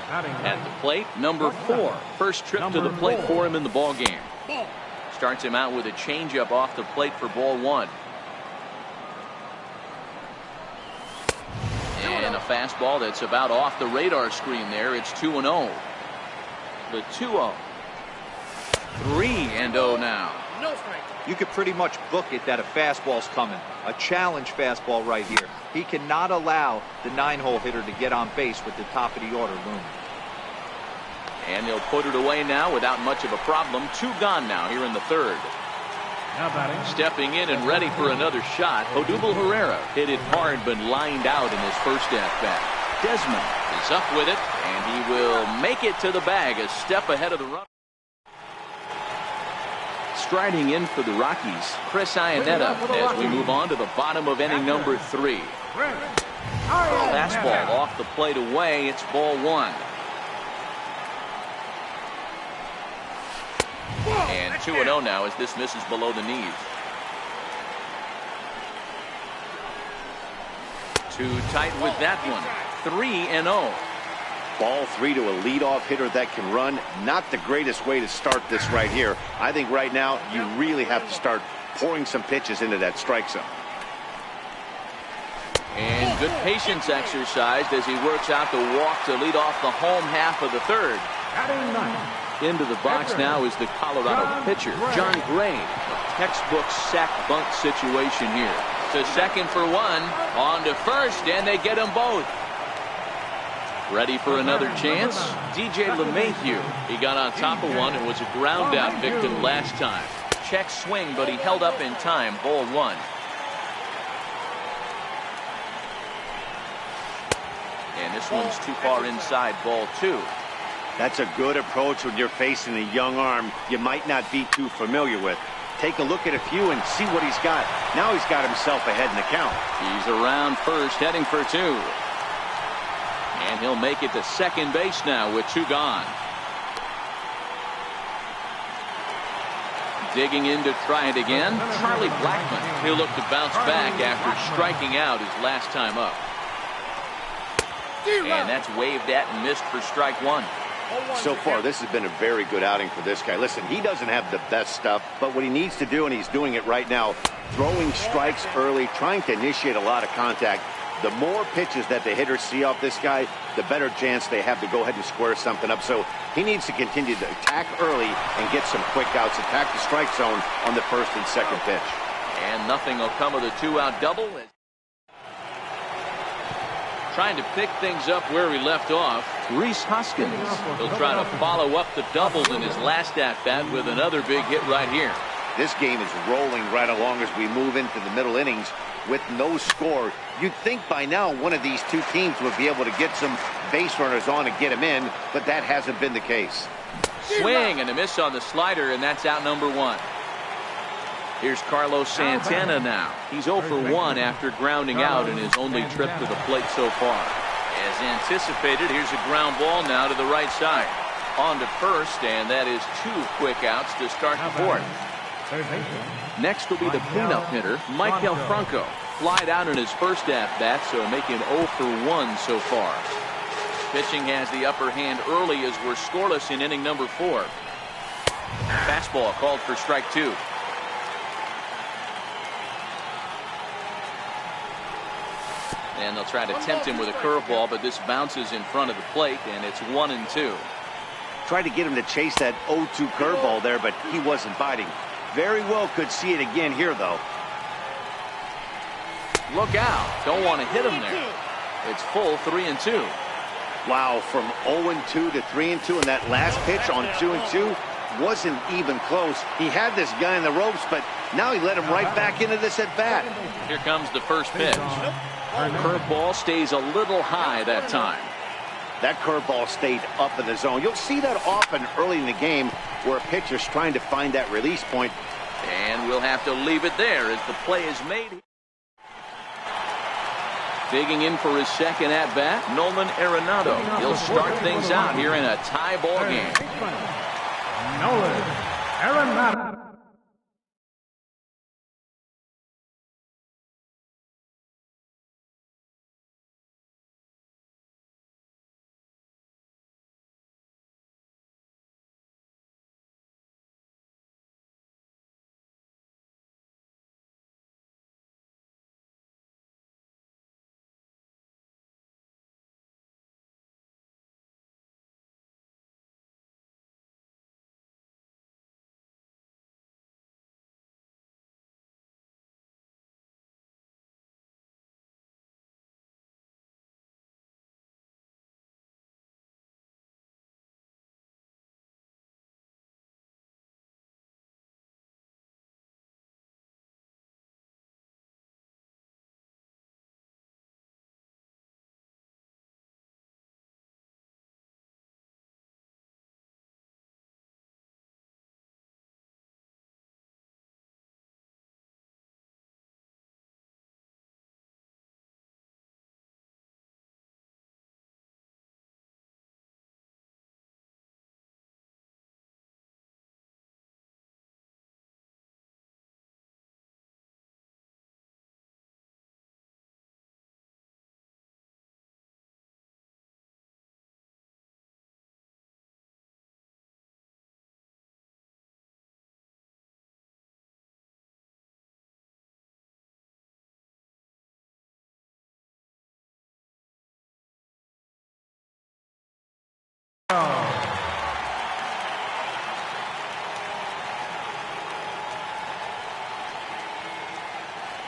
At the plate, number 4. First trip to the plate for him in the ball game. Starts him out with a changeup off the plate for ball 1. And a fastball that's about off the radar screen there. It's 2-0. The 2-0. 3-0 now. You could pretty much book it that a fastball's coming. A challenge fastball right here. He cannot allow the 9-hole hitter to get on base with the top of the order looming. And they'll put it away now without much of a problem. 2 gone now here in the third. Stepping in and ready for another shot, Odubel Herrera hit it hard but lined out in his first at-bat. Desmond is up with it, and he will make it to the bag a step ahead of the run. Striding in for the Rockies, Chris Iannetta, as we move on to the bottom of inning number 3. Fastball off the plate away. It's ball 1. And 2-0 now as this misses below the knees. Too tight with that one. 3-0. Ball 3 to a leadoff hitter that can run. Not the greatest way to start this right here. I think right now you really have to start pouring some pitches into that strike zone. And good patience exercised as he works out the walk to lead off the home half of the third. Into the box now is the Colorado pitcher, John Gray. Textbook sack bunt situation here. To second for 1, on to first, and they get them both. Ready for another chance? DJ LeMahieu. He got on top of one and was a ground out victim last time. Check swing, but he held up in time. Ball 1. And this one's too far inside. Ball 2. That's a good approach when you're facing a young arm you might not be too familiar with. Take a look at a few and see what he's got. Now he's got himself ahead in the count. He's around first, heading for 2. And he'll make it to second base now with 2 gone. Digging in to try it again, Charlie Blackmon. He'll look to bounce back after striking out his last time up. And that's waved at and missed for strike 1. So far, this has been a very good outing for this guy. Listen, he doesn't have the best stuff, but what he needs to do, and he's doing it right now, throwing strikes early, trying to initiate a lot of contact. The more pitches that the hitters see off this guy, the better chance they have to go ahead and square something up. So he needs to continue to attack early and get some quick outs, attack the strike zone on the first and second pitch. And nothing will come of the 2-out double. Trying to pick things up where he left off, Rhys Hoskins. He'll try to follow up the doubles in his last at-bat with another big hit right here. This game is rolling right along as we move into the middle innings with no score. You'd think by now one of these two teams would be able to get some base runners on and get them in, but that hasn't been the case. Swing and a miss on the slider, and that's out number 1. Here's Carlos Santana now. He's 0 for 1 after grounding out in his only trip to the plate so far. As anticipated, here's a ground ball now to the right side. On to first, and that is 2 quick outs to start the fourth. Next will be the cleanup hitter, Michael Franco. Flied out in his first at-bat, so making 0 for 1 so far. Pitching has the upper hand early as we're scoreless in inning number 4. Fastball called for strike 2. And they'll try to tempt him with a curveball, but this bounces in front of the plate, and it's 1-2. Tried to get him to chase that 0-2 curveball there, but he wasn't biting. Very well could see it again here, though. Look out. Don't want to hit him there. It's full 3-2. Wow, from 0-2 to 3-2, and that last pitch on 2-2 wasn't even close. He had this guy in the ropes, but now he let him right back into this at-bat. Here comes the first pitch. Curveball stays a little high that time. That curveball stayed up in the zone. You'll see that often early in the game where a pitcher's trying to find that release point. And we'll have to leave it there as the play is made. Digging in for his second at-bat, Nolan Arenado. He'll start things out here in a tie ball game. Nolan Arenado.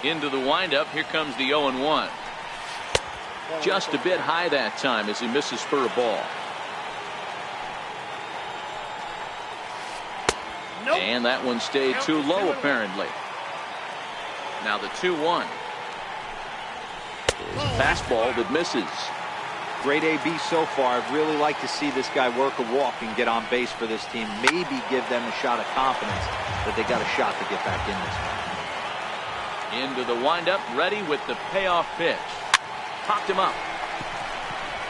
Into the windup. Here comes the 0-1. Just a bit high that time as he misses for a ball. And that one stayed too low apparently. Now the 2-1. It's a fastball that misses. Great AB so far. I'd really like to see this guy work a walk and get on base for this team. Maybe give them a shot of confidence that they got a shot to get back in this one. Into the windup, ready with the payoff pitch. Popped him up.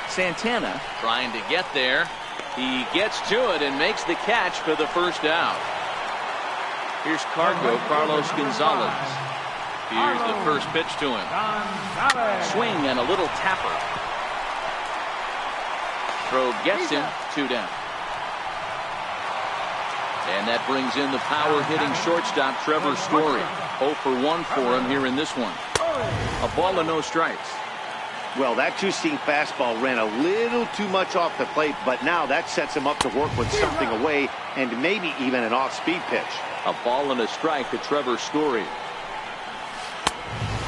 Santana trying to get there. He gets to it and makes the catch for the first out. Here's Carlos Gonzalez. Here's the first pitch to him. Swing and a little tapper. Throw gets him, 2 down. And that brings in the power-hitting shortstop Trevor Story. 0 for 1 for him here in this one. A ball and no strikes. Well, that two-seam fastball ran a little too much off the plate, but now that sets him up to work with something away and maybe even an off-speed pitch. A ball and a strike to Trevor Story.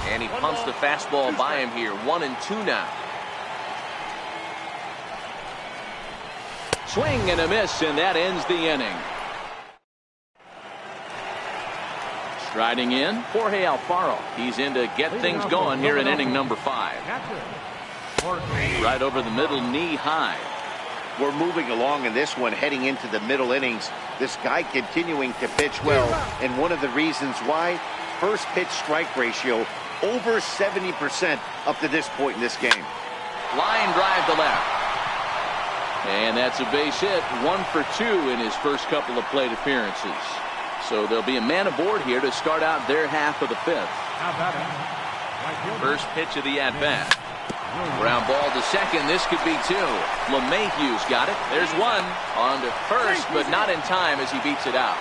And he pumps the fastball by him here. 1-2 now. Swing and a miss, and that ends the inning. Striding in, Jorge Alfaro. He's in to get things going here in inning number 5. Right over the middle, knee high. We're moving along in this one, heading into the middle innings. This guy continuing to pitch well, and one of the reasons why, first pitch strike ratio over 70% up to this point in this game. Line drive to left. And that's a base hit. 1 for 2 in his first couple of plate appearances. So there'll be a man aboard here to start out their half of the fifth. First pitch of the at-bat. Ground ball to second. This could be two. LeMahieu's got it. There's one. On to first, but not in time as he beats it out.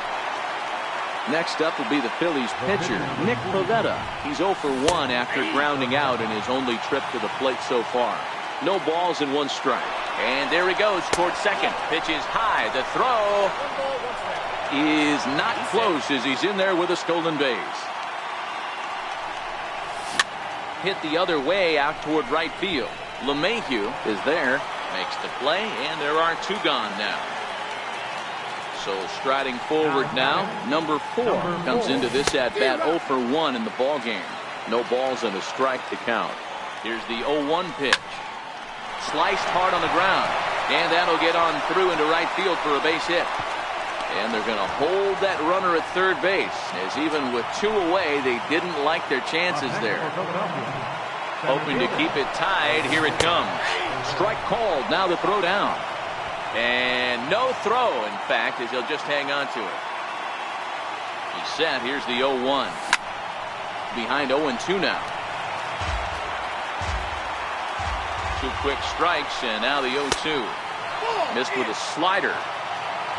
Next up will be the Phillies pitcher, Nick Pivetta. He's 0 for 1 after grounding out in his only trip to the plate so far. No balls and 1 strike. And there he goes towards second. Pitch is high. The throw is not close as he's in there with a stolen base. Hit the other way out toward right field. LeMahieu is there, makes the play, and there are 2 gone now. So striding forward now, number 4 comes into this at bat 0 for 1 in the ball game. No balls and a strike to count. Here's the 0-1 pitch. Sliced hard on the ground, and that'll get on through into right field for a base hit. And they're going to hold that runner at third base, as even with 2 away, they didn't like their chances there. Hoping to keep it tied. Here it comes. Strike called. Now the throw down. And no throw, in fact, as he'll just hang on to it. He's set. Here's the 0-1. Behind 0-2 now. 2 quick strikes, and now the 0-2. Missed with a slider.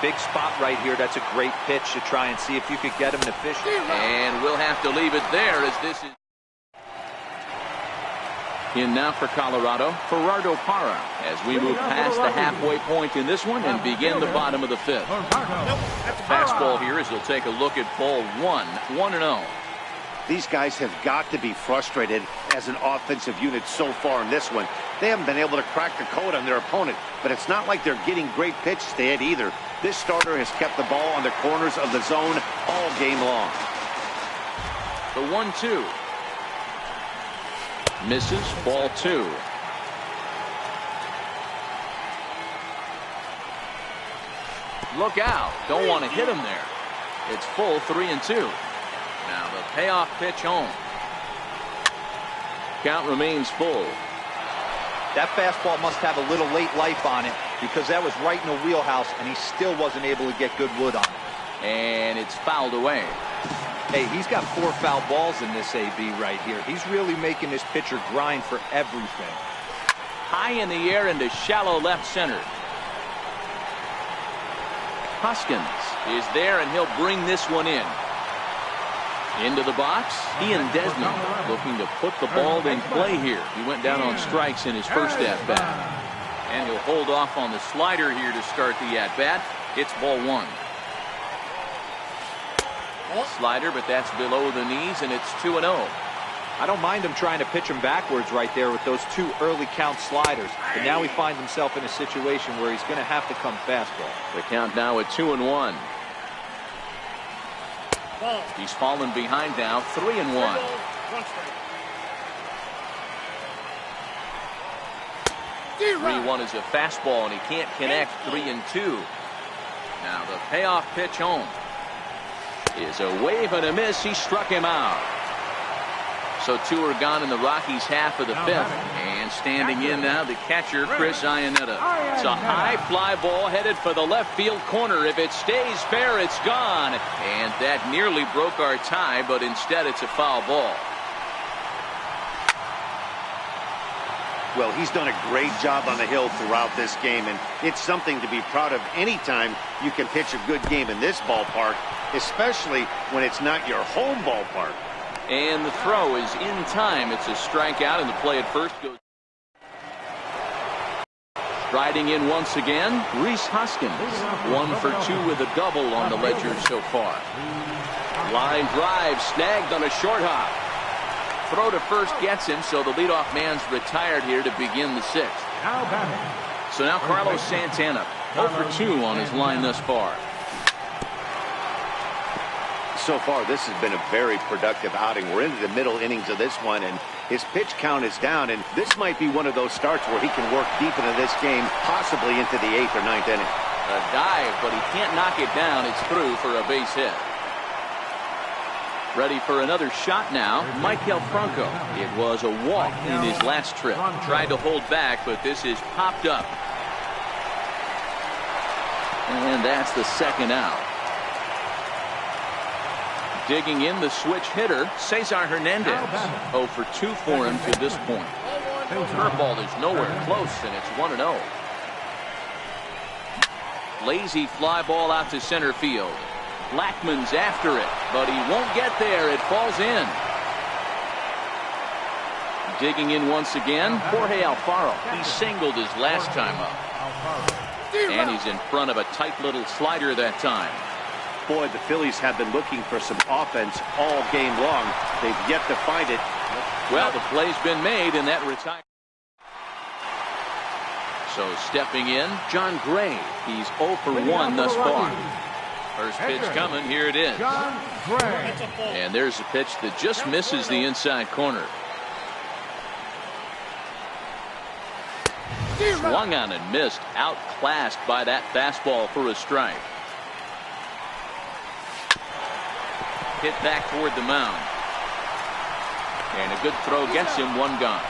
Big spot right here. That's a great pitch to try and see if you could get him to fish. And we'll have to leave it there as this is. In now for Colorado, Gerardo Parra, as we move past the halfway point in this one and begin the bottom of the fifth. Fastball here as he'll take a look at ball 1, 1-0. These guys have got to be frustrated as an offensive unit so far in this one. They haven't been able to crack the code on their opponent, but it's not like they're getting great pitches to hit either. This starter has kept the ball on the corners of the zone all game long. The 1-2. Misses, ball 2. Look out. Don't want to hit him there. It's full 3-2. Now the payoff pitch home. Count remains full. That fastball must have a little late life on it because that was right in the wheelhouse and he still wasn't able to get good wood on it. And it's fouled away. Hey, he's got 4 foul balls in this AB right here. He's really making this pitcher grind for everything. High in the air into shallow left center. Hoskins is there and he'll bring this one in. Into the box, Ian Desmond looking to put the ball in play here. He went down on strikes in his first at-bat. And he'll hold off on the slider here to start the at-bat. It's ball 1. Slider, but that's below the knees, and it's 2-0. I don't mind him trying to pitch him backwards right there with those 2 early count sliders. But now he finds himself in a situation where he's going to have to come fastball. The count now at 2-1. He's fallen behind now, 3-1. 3-1 is a fastball, and he can't connect. 3-2. Now the payoff pitch home is a wave and a miss. He struck him out. So 2 are gone in the Rockies' half of the fifth. And standing in now, the catcher, Chris Iannetta. It's a high fly ball headed for the left field corner. If it stays fair, it's gone. And that nearly broke our tie, but instead it's a foul ball. Well, he's done a great job on the hill throughout this game, and it's something to be proud of anytime you can pitch a good game in this ballpark, especially when it's not your home ballpark. And the throw is in time. It's a strikeout, and the play at first goes. Striding in once again, Rhys Hoskins. 1 for 2 with a double on the ledger so far. Line drive snagged on a short hop. Throw to first gets him, so the leadoff man's retired here to begin the 6th. So now Carlos Santana, 0 for 2 on his line thus far. So far, this has been a very productive outing. We're into the middle innings of this one, and his pitch count is down, and this might be one of those starts where he can work deep into this game, possibly into the 8th or 9th inning. A dive, but he can't knock it down. It's through for a base hit. Ready for another shot now, Maikel Franco. It was a walk in his last trip. Tried to hold back, but this is popped up. And that's the 2nd out. Digging in the switch hitter, Cesar Hernandez. 0 for 2 for him to this point. Curveball is nowhere close, and it's 1-0. Lazy fly ball out to center field. Blackmon's after it, but he won't get there. It falls in. Digging in once again, Jorge Alfaro. He singled his last time up. And he's in front of a tight little slider that time. Boy, the Phillies have been looking for some offense all game long. They've yet to find it. Well, the play's been made, and that retires. So stepping in, John Gray. He's 0 for 1 thus far. First pitch coming. Here it is. And there's a pitch that just misses the inside corner. Swung on and missed. Outclassed by that fastball for a strike. Hit back toward the mound. And a good throw gets him one gone.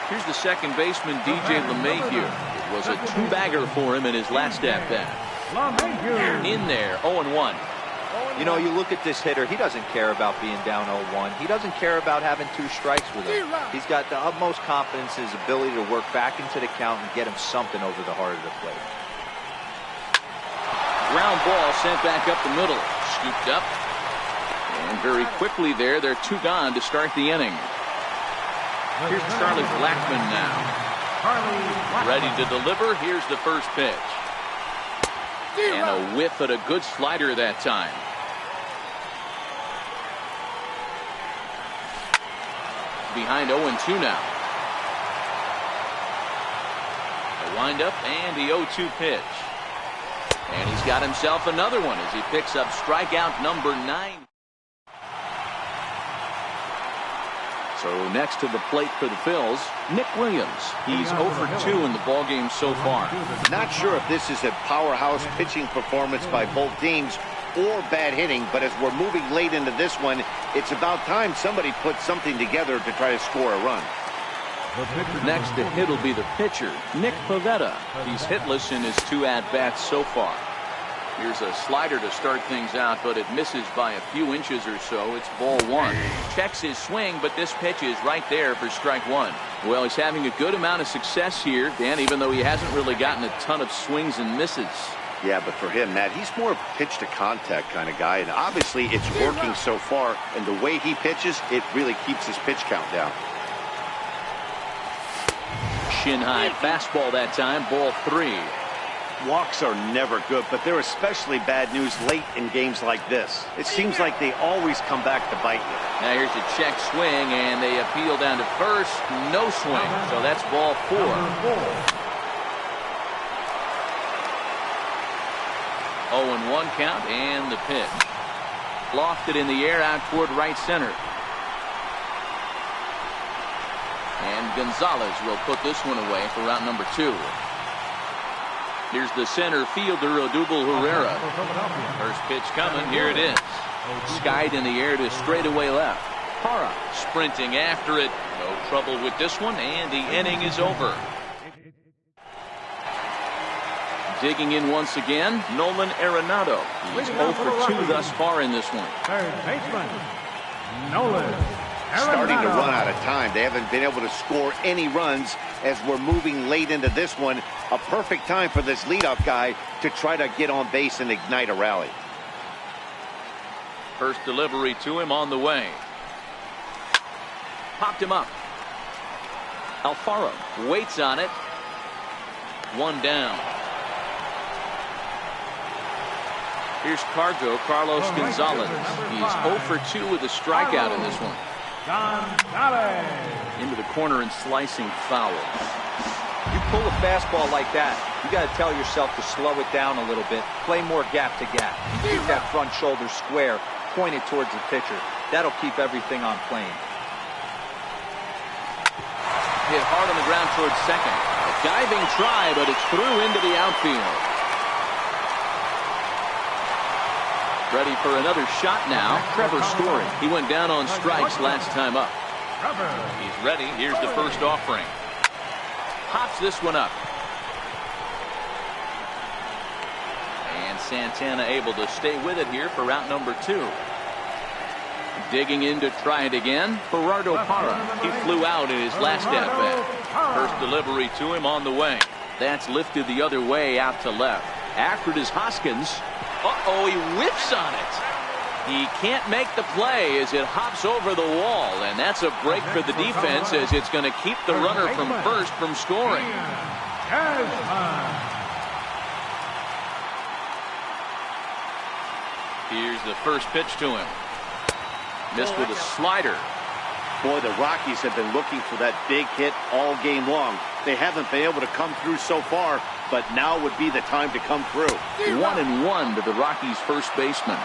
Here's the second baseman, DJ LeMahieu. It was a two-bagger for him in his last at-bat. In there, 0-1. You know, you look at this hitter, he doesn't care about being down 0-1. He doesn't care about having 2 strikes with him. He's got the utmost confidence in his ability to work back into the count and get him something over the heart of the plate. Ground ball sent back up the middle. Scooped up. And very quickly there, they're 2 gone to start the inning. Here's Charlie Blackmon now. Ready to deliver. Here's the first pitch. And a whiff at a good slider that time. Behind 0-2 now. A windup and the 0-2 pitch. And he's got himself another one as he picks up strikeout number 9. So next to the plate for the Phils, Nick Williams. He's 0 for 2 in the ballgame so far. Not sure if this is a powerhouse pitching performance by both teams or bad hitting, but as we're moving late into this one, it's about time somebody puts something together to try to score a run. Next to hit will be the pitcher, Nick Pivetta. He's hitless in his 2 at-bats so far. Here's a slider to start things out, but it misses by a few inches or so. It's ball 1. Checks his swing, but this pitch is right there for strike 1. Well, he's having a good amount of success here, Dan, even though he hasn't really gotten a ton of swings and misses. Yeah, but for him, Matt, he's more of a pitch-to-contact kind of guy, and obviously it's working so far, and the way he pitches, it really keeps his pitch count down. Shin-high fastball that time, ball 3. Walks are never good, but they're especially bad news late in games like this. It seems like they always come back to bite you. Now here's a check swing, and they appeal down to first. No swing, so that's ball 4. 0-1 count, and the pitch. Lofted in the air out toward right center. And Gonzalez will put this one away for route number 2. Here's the center fielder, Odubel Herrera. First pitch coming. Here it is. Skied in the air to straightaway left. Parra sprinting after it. No trouble with this one, and the inning is over. Digging in once again, Nolan Arenado. He's 0 for 2 thus far in this one. Third baseman, Nolan. Starting to run out of time. They haven't been able to score any runs as we're moving late into this one. A perfect time for this leadoff guy to try to get on base and ignite a rally. First delivery to him on the way. Popped him up. Alfaro waits on it. 1 down. Here's Carlos Gonzalez. He's 0 for 2 with a strikeout in this one. Into the corner and slicing foul. You pull a fastball like that, you got to tell yourself to slow it down a little bit. Play more gap to gap. Keep that front shoulder square, pointed towards the pitcher. That'll keep everything on plane. Hit hard on the ground towards second. A diving try, but it's through into the outfield. Ready for another shot now, Trevor Story. He went down on strikes last time up. He's ready. Here's the first offering. Pops this one up. And Santana able to stay with it here for route number 2. Digging in to try it again, Gerardo Parra. He flew out in his last at-bat. First delivery to him on the way. That's lifted the other way out to left. After it is Hoskins. Uh-oh, he whips on it. He can't make the play as it hops over the wall, and that's a break for the defense as it's going to keep the runner from first from scoring. Here's the first pitch to him. Missed with a slider. Boy, the Rockies have been looking for that big hit all game long. They haven't been able to come through so far, but now would be the time to come through. 1-1 to the Rockies' first baseman.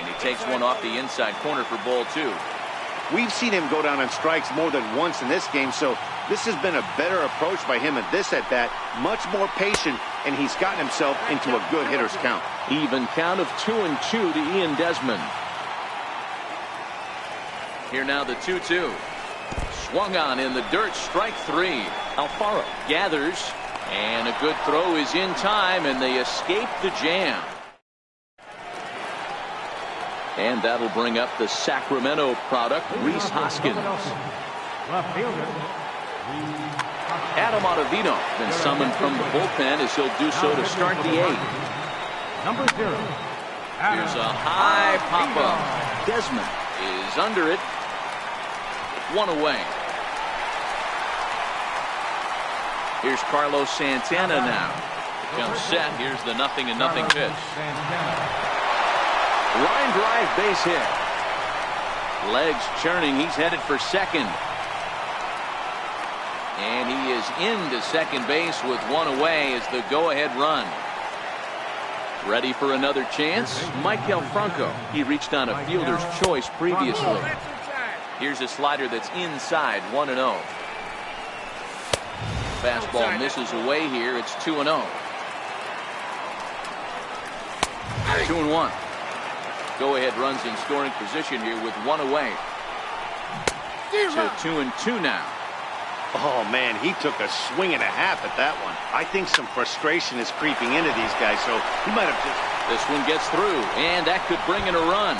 And he takes one off the inside corner for ball 2. We've seen him go down on strikes more than once in this game, so this has been a better approach by him at this at-bat. Much more patient, and he's gotten himself into a good hitter's count. Even count of 2-2 to Ian Desmond. Here now the 2-2. Swung on in the dirt, strike 3. Alfaro gathers, and a good throw is in time, and they escape the jam. And that'll bring up the Sacramento product, Rhys Hoskins. Adam Ottavino been summoned from the bullpen as he'll do so to start the 8th. Number 0. Here's a high pop-up. Desmond is under it. 1 away. Here's Carlos Santana now. Comes set. Here's the 0-0 pitch. Line drive base hit. Legs churning. He's headed for second. And he is into second base with 1 away as the go-ahead run. Ready for another chance? Maikel Franco. He reached on a fielder's choice previously. Here's a slider that's inside, 1-0. Fastball misses away here. It's 2-0. 2-1. Go-ahead runs in scoring position here with 1 away. To 2-2 now. Oh, man, he took a swing and a half at that one. I think some frustration is creeping into these guys, so he might have just... This one gets through, and that could bring in a run.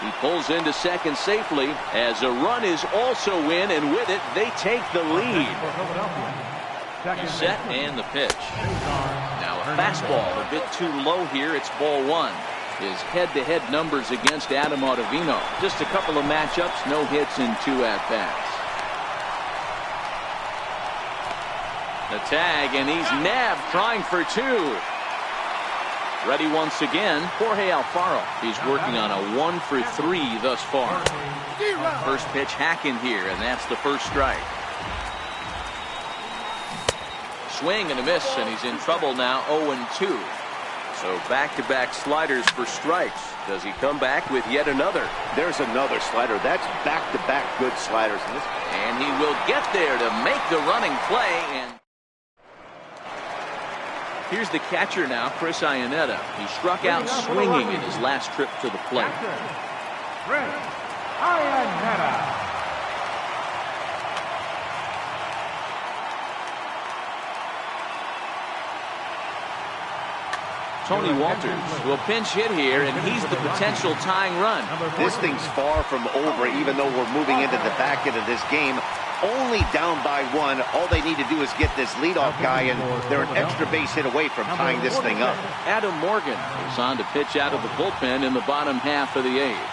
He pulls into second safely as a run is also in, and with it, they take the lead. Set and the pitch. Now a fastball a bit too low here. It's ball 1. His head-to-head numbers against Adam Ottavino. Just a couple of matchups, no hits in 2 at-bats. The tag, and he's nabbed trying for 2. Ready once again, Jorge Alfaro. He's working on a 1 for 3 thus far. First pitch hacking here, and that's the first strike. Swing and a miss, and he's in trouble now, 0-2. So back-to-back sliders for strikes. Does he come back with yet another? There's another slider. That's back-to-back good sliders. And he will get there to make the running play. And here's the catcher now, Chris Iannetta. He struck out swinging in his last trip to the plate. Chris Iannetta. Tony Walters will pinch hit here, and he's the potential tying run. This thing's far from over, even though we're moving into the back end of this game. Only down by 1. All they need to do is get this leadoff guy, and they're an extra base hit away from tying this thing up. Adam Morgan is on to pitch out of the bullpen in the bottom half of the 8th.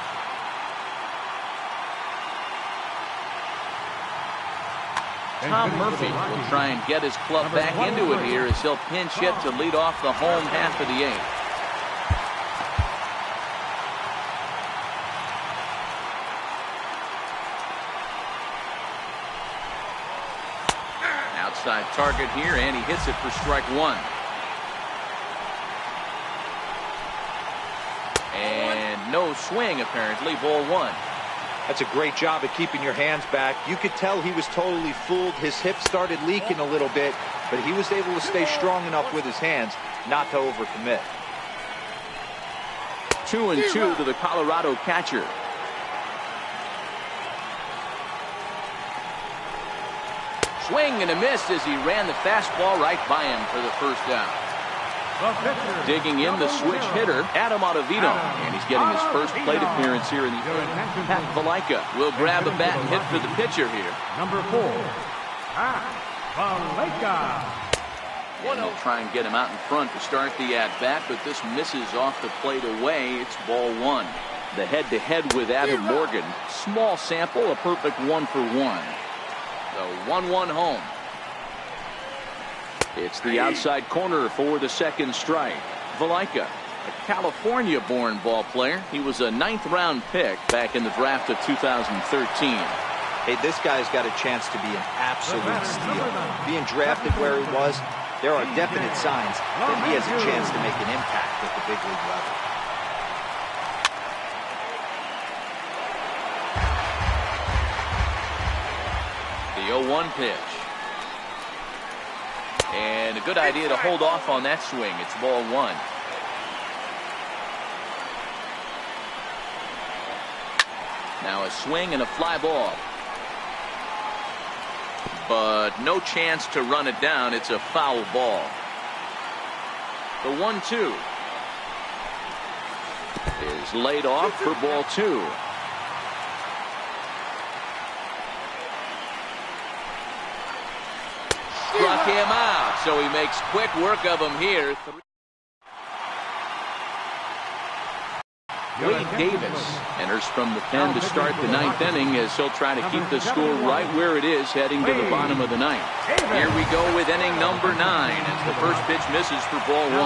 Tom Murphy will try and get his club back into it here as he'll pinch hit to lead off the home half of the 8th. Outside target here, and he hits it for strike 1. And no swing apparently, ball 1. That's a great job at keeping your hands back. You could tell he was totally fooled. His hip started leaking a little bit, but he was able to stay strong enough with his hands not to overcommit. 2-2 to the Colorado catcher. Swing and a miss as he ran the fastball right by him for the first down. Digging in the switch hitter, Adam Ottavino, and he's getting his first plate appearance here in the Pat Valaika will grab a bat and hit for the pitcher here. Number 4, Pat Valaika. And they'll try and get him out in front to start the at-bat, but this misses off the plate away. It's ball 1. The head-to-head with Adam Morgan. Small sample, a perfect 1-for-1. The 1-1 home. It's the outside corner for the second strike. Valaika, a California-born ball player. He was a 9th-round pick back in the draft of 2013. Hey, this guy's got a chance to be an absolute steal. Being drafted where he was, there are definite signs that he has a chance to make an impact at the big league level. The 0-1 pitch. And a good idea to hold off on that swing. It's ball 1. Now a swing and a fly ball. But no chance to run it down. It's a foul ball. The 1-2 is laid off for ball 2. Struck him out, so he makes quick work of him here. Wade Davis enters from the pen to start the 9th inning as he'll try to keep the score right where it is heading to the bottom of the 9th. Here we go with inning number 9 as the first pitch misses for ball 1.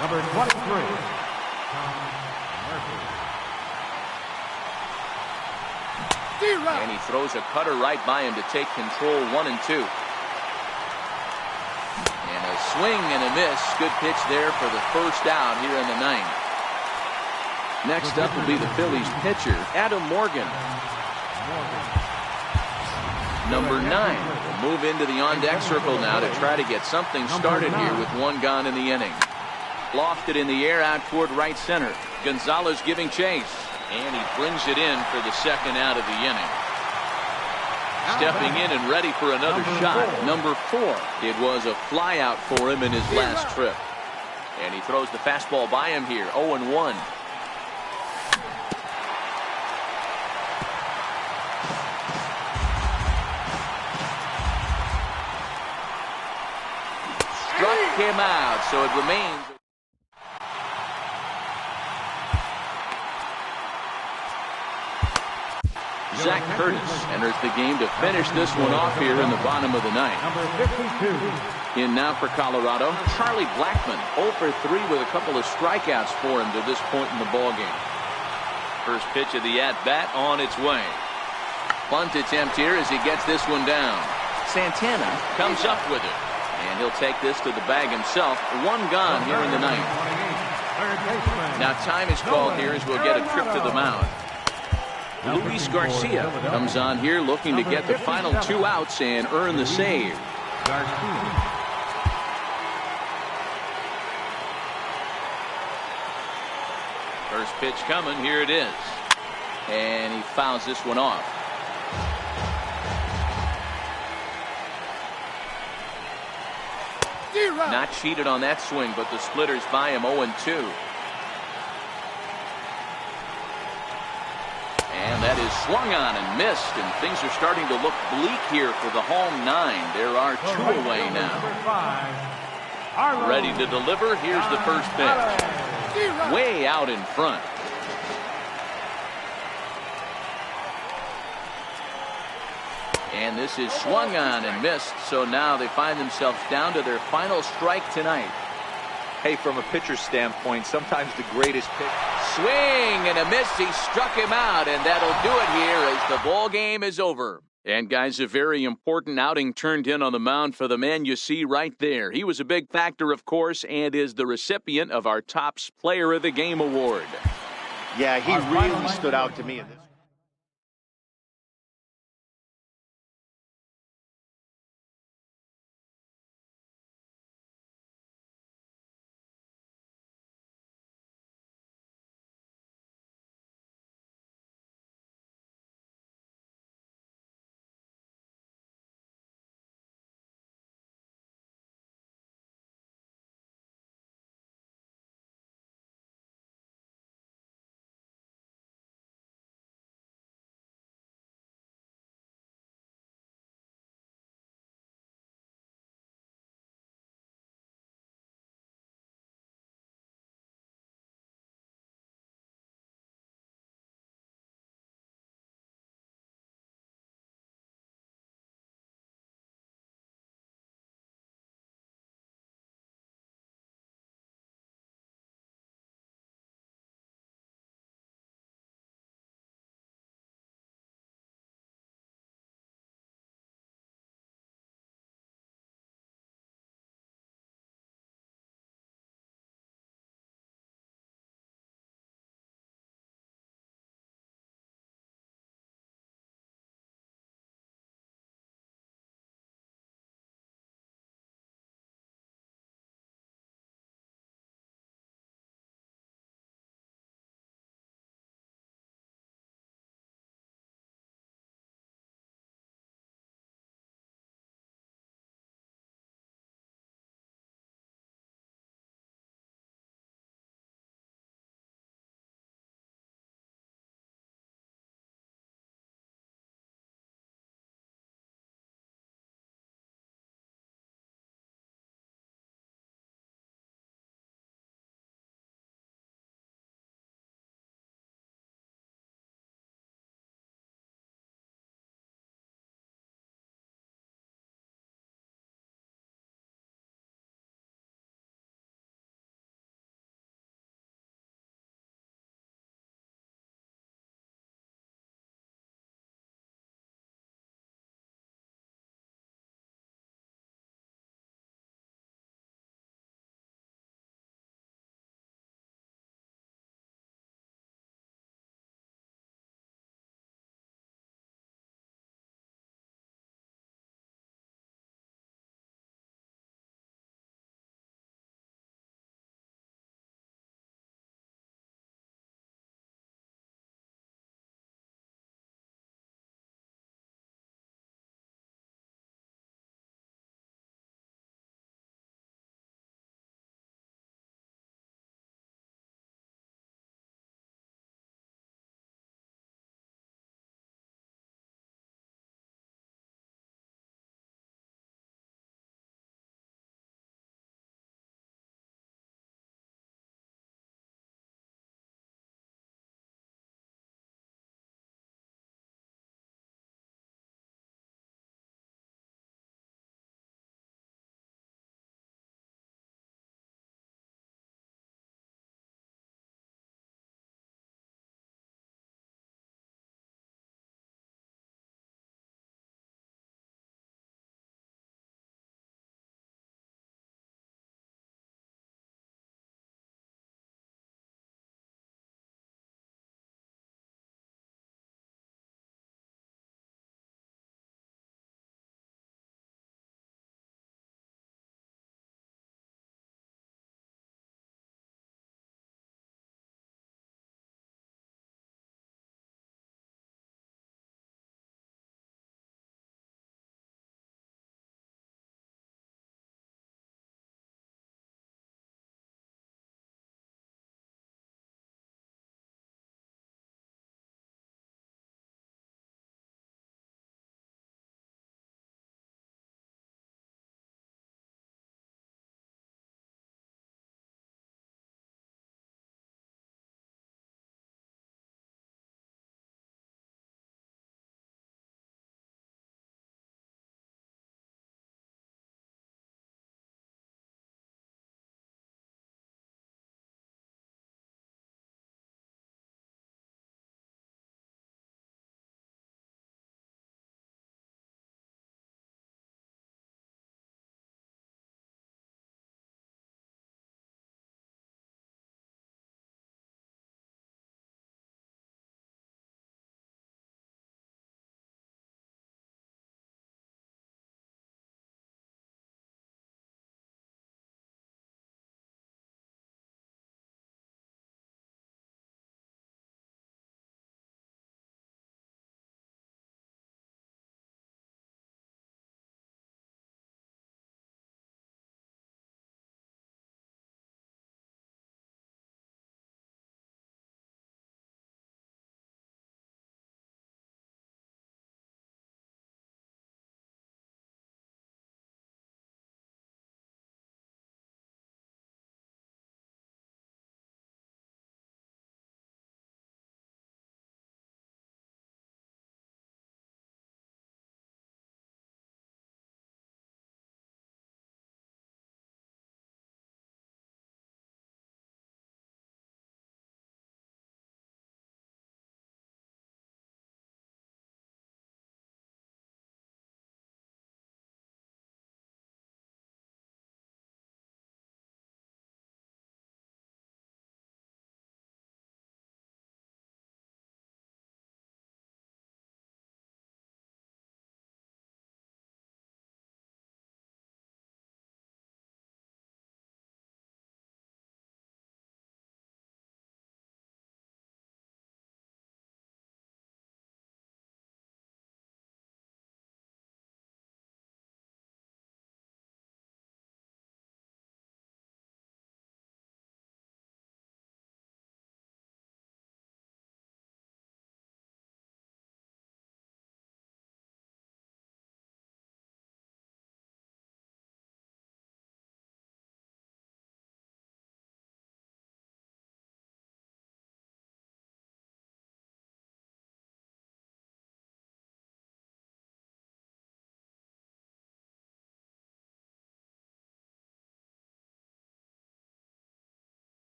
Number 23. And he throws a cutter right by him to take control 1-2. And a swing and a miss. Good pitch there for the first out here in the 9th. Next up will be the Phillies pitcher, Adam Morgan. Number 9 will move into the on-deck circle now to try to get something started here with 1 gone in the inning. Lofted in the air out toward right center. Gonzalez giving chase. And he brings it in for the second out of the inning. Stepping in and ready for another shot. Number 4. It was a fly out for him in his last trip. And he throws the fastball by him here. 0-1. Struck him out, so it remains. Zach Curtis enters the game to finish this one off here in the bottom of the 9th. Number 52. In now for Colorado, Charlie Blackmon, 0 for 3 with a couple of strikeouts for him to this point in the ballgame. First pitch of the at-bat on its way. Bunt attempt here as he gets this one down. Santana comes up with it. And he'll take this to the bag himself. 1 gone here in the 9th. Now time is called here as we'll get a trip to the mound. Luis Garcia comes on here looking to get the final 2 outs and earn the save. First pitch coming. Here it is. And he fouls this one off. Not cheated on that swing, but the splitters by him 0-2. And that is swung on and missed, and things are starting to look bleak here for the home 9. There are 2 away now. Ready to deliver. Here's the first pitch. Way out in front. And this is swung on and missed, so now they find themselves down to their final strike tonight. Hey, from a pitcher's standpoint, sometimes the greatest pitch. Swing and a miss. He struck him out, and that'll do it here as the ball game is over. And guys, a very important outing turned in on the mound for the man you see right there. He was a big factor, of course, and is the recipient of our Topps Player of the Game award. Yeah, he really stood out to me in this.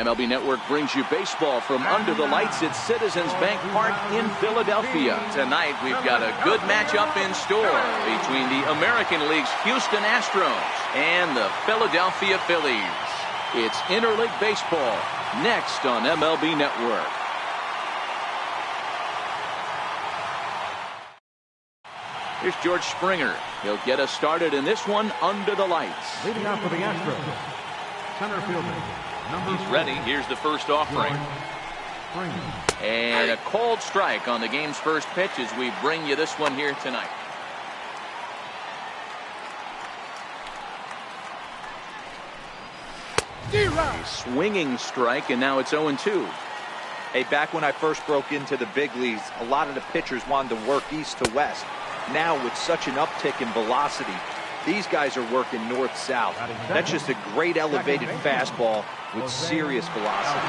MLB Network brings you baseball from under the lights at Citizens Bank Park in Philadelphia. Tonight, we've got a good matchup in store between the American League's Houston Astros and the Philadelphia Phillies. It's interleague baseball next on MLB Network. Here's George Springer. He'll get us started in this one under the lights. Leading off for the Astros, center fielder. He's ready. Here's the first offering. And a cold strike on the game's first pitch as we bring you this one here tonight. A swinging strike, and now it's 0-2. Hey, back when I first broke into the big leagues, a lot of the pitchers wanted to work east to west. Now, with such an uptick in velocity, these guys are working north-south. That's just a great elevated fastball with serious velocity.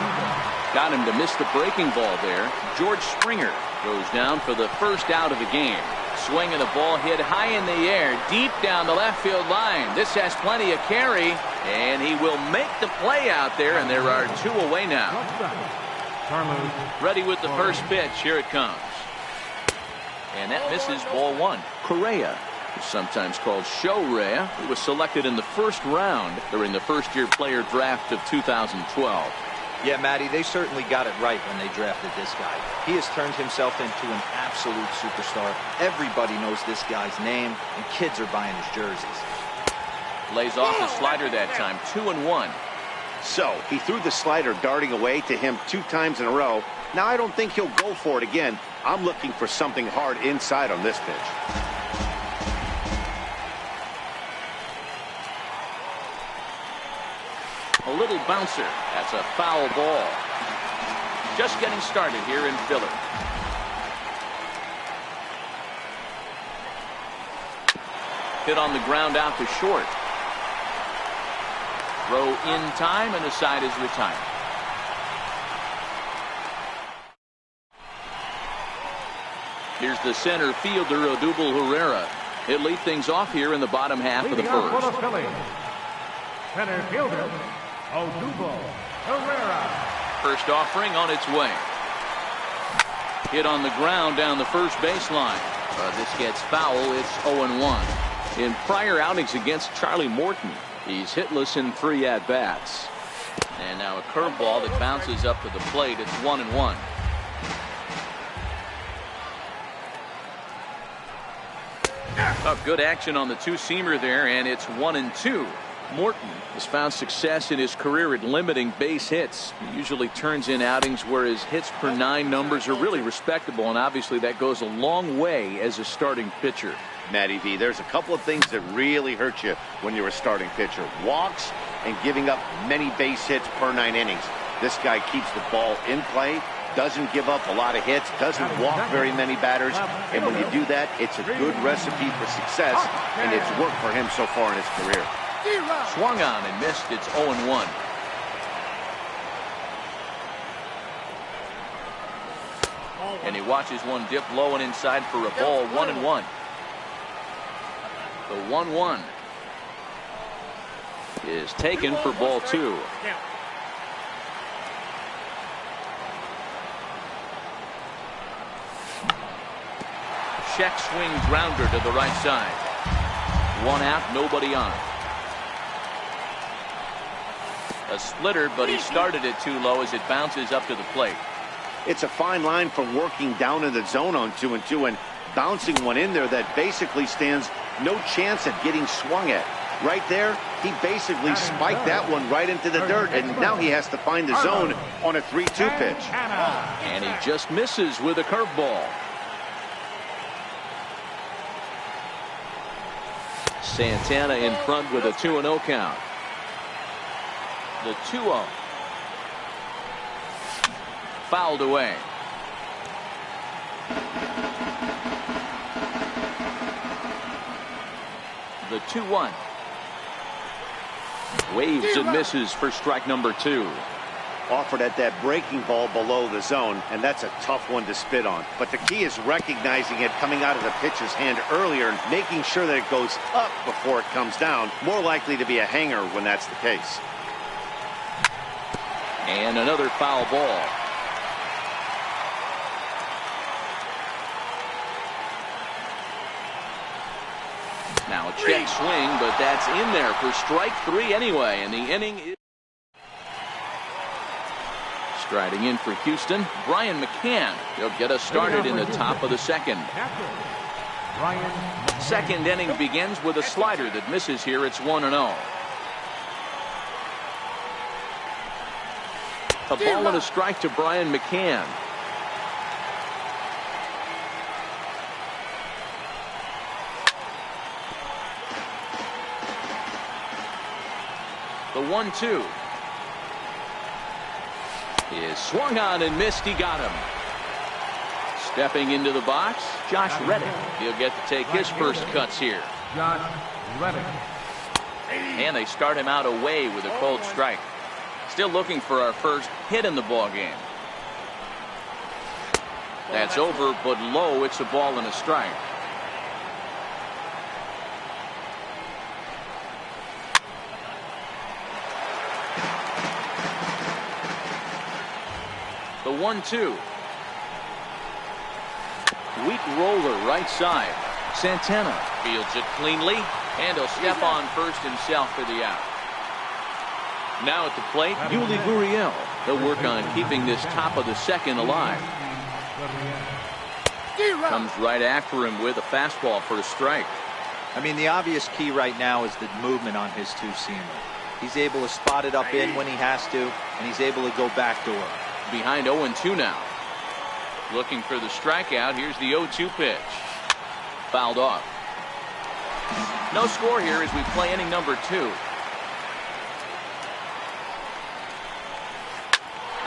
Got him to miss the breaking ball there. George Springer goes down for the first out of the game. Swinging the ball hit high in the air, deep down the left field line. This has plenty of carry, and he will make the play out there, and there are two away now. Ready with the first pitch. Here it comes. And that misses, ball one. Correa, who's sometimes called Show Rea, who was selected in the first round during the first-year player draft of 2012. Yeah, Matty, they certainly got it right when they drafted this guy. He has turned himself into an absolute superstar. Everybody knows this guy's name, and kids are buying his jerseys. Lays off the slider that time, 2-1. So, he threw the slider darting away to him 2 times in a row. Now, I don't think he'll go for it again. I'm looking for something hard inside on this pitch. A little bouncer. That's a foul ball. Just getting started here in Philly. Hit on the ground out to short. Throw in time, and the side is retired. Here's the center fielder, Odubel Herrera. He'll lead things off here in the bottom half of the first. For the Phillies, center fielder, Odubel Herrera. First offering on its way. Hit on the ground down the first baseline. This gets foul. It's 0-1. In prior outings against Charlie Morton, he's hitless in 3 at-bats. And now a curveball that bounces up to the plate. It's 1-1. Oh, good action on the two-seamer there, and it's 1-2. Morton has found success in his career at limiting base hits. He usually turns in outings where his hits per 9 numbers are really respectable, and obviously that goes a long way as a starting pitcher. Matty V, there's a couple of things that really hurt you when you're a starting pitcher. Walks and giving up many base hits per 9 innings. This guy keeps the ball in play, doesn't give up a lot of hits, doesn't walk very many batters, and when you do that, it's a good recipe for success, and it's worked for him so far in his career. Swung on and missed. It's 0-1. And he watches one dip low and inside for a ball. 1-1. The 1-1 is taken for ball 2. Check swing grounder to the right side. 1 out, nobody on. A splitter, but he started it too low as it bounces up to the plate. It's a fine line from working down in the zone on 2-2 and bouncing one in there that basically stands no chance at getting swung at. Right there, he basically spiked that one right into the dirt, and now he has to find the zone on a 3-2 pitch. And he just misses with a curveball. Santana in front with a 2-0 count. The 2-0. Fouled away. The 2-1. Waves and misses for strike number 2. Offered at that breaking ball below the zone, and that's a tough one to spit on. But the key is recognizing it coming out of the pitcher's hand earlier and making sure that it goes up before it comes down. More likely to be a hanger when that's the case. And another foul ball. Now a check swing, but that's in there for strike 3 anyway, and the inning is... Striding in for Houston, Brian McCann. He'll get us started in the top of the second. Second inning begins with a slider that misses here. It's 1-0. A ball and a strike to Brian McCann. The 1-2 is swung on and missed. He got him. Stepping into the box, Josh Reddick. He'll get to take his first cuts here. Josh Reddick. And they start him out away with a cold strike. Still looking for our first hit in the ball game. That's over, but low. It's a ball and a strike. The 1-2. Weak roller right side. Santana fields it cleanly, and he'll step on first himself for the out. Now at the plate, Yuli Gurriel. He'll work on keeping this top of the second alive. Comes right after him with a fastball for a strike. I mean, the obvious key right now is the movement on his two-seamer. He's able to spot it up in when he has to, and he's able to go backdoor. Behind 0-2 now. Looking for the strikeout. Here's the 0-2 pitch. Fouled off. No score here as we play inning number 2.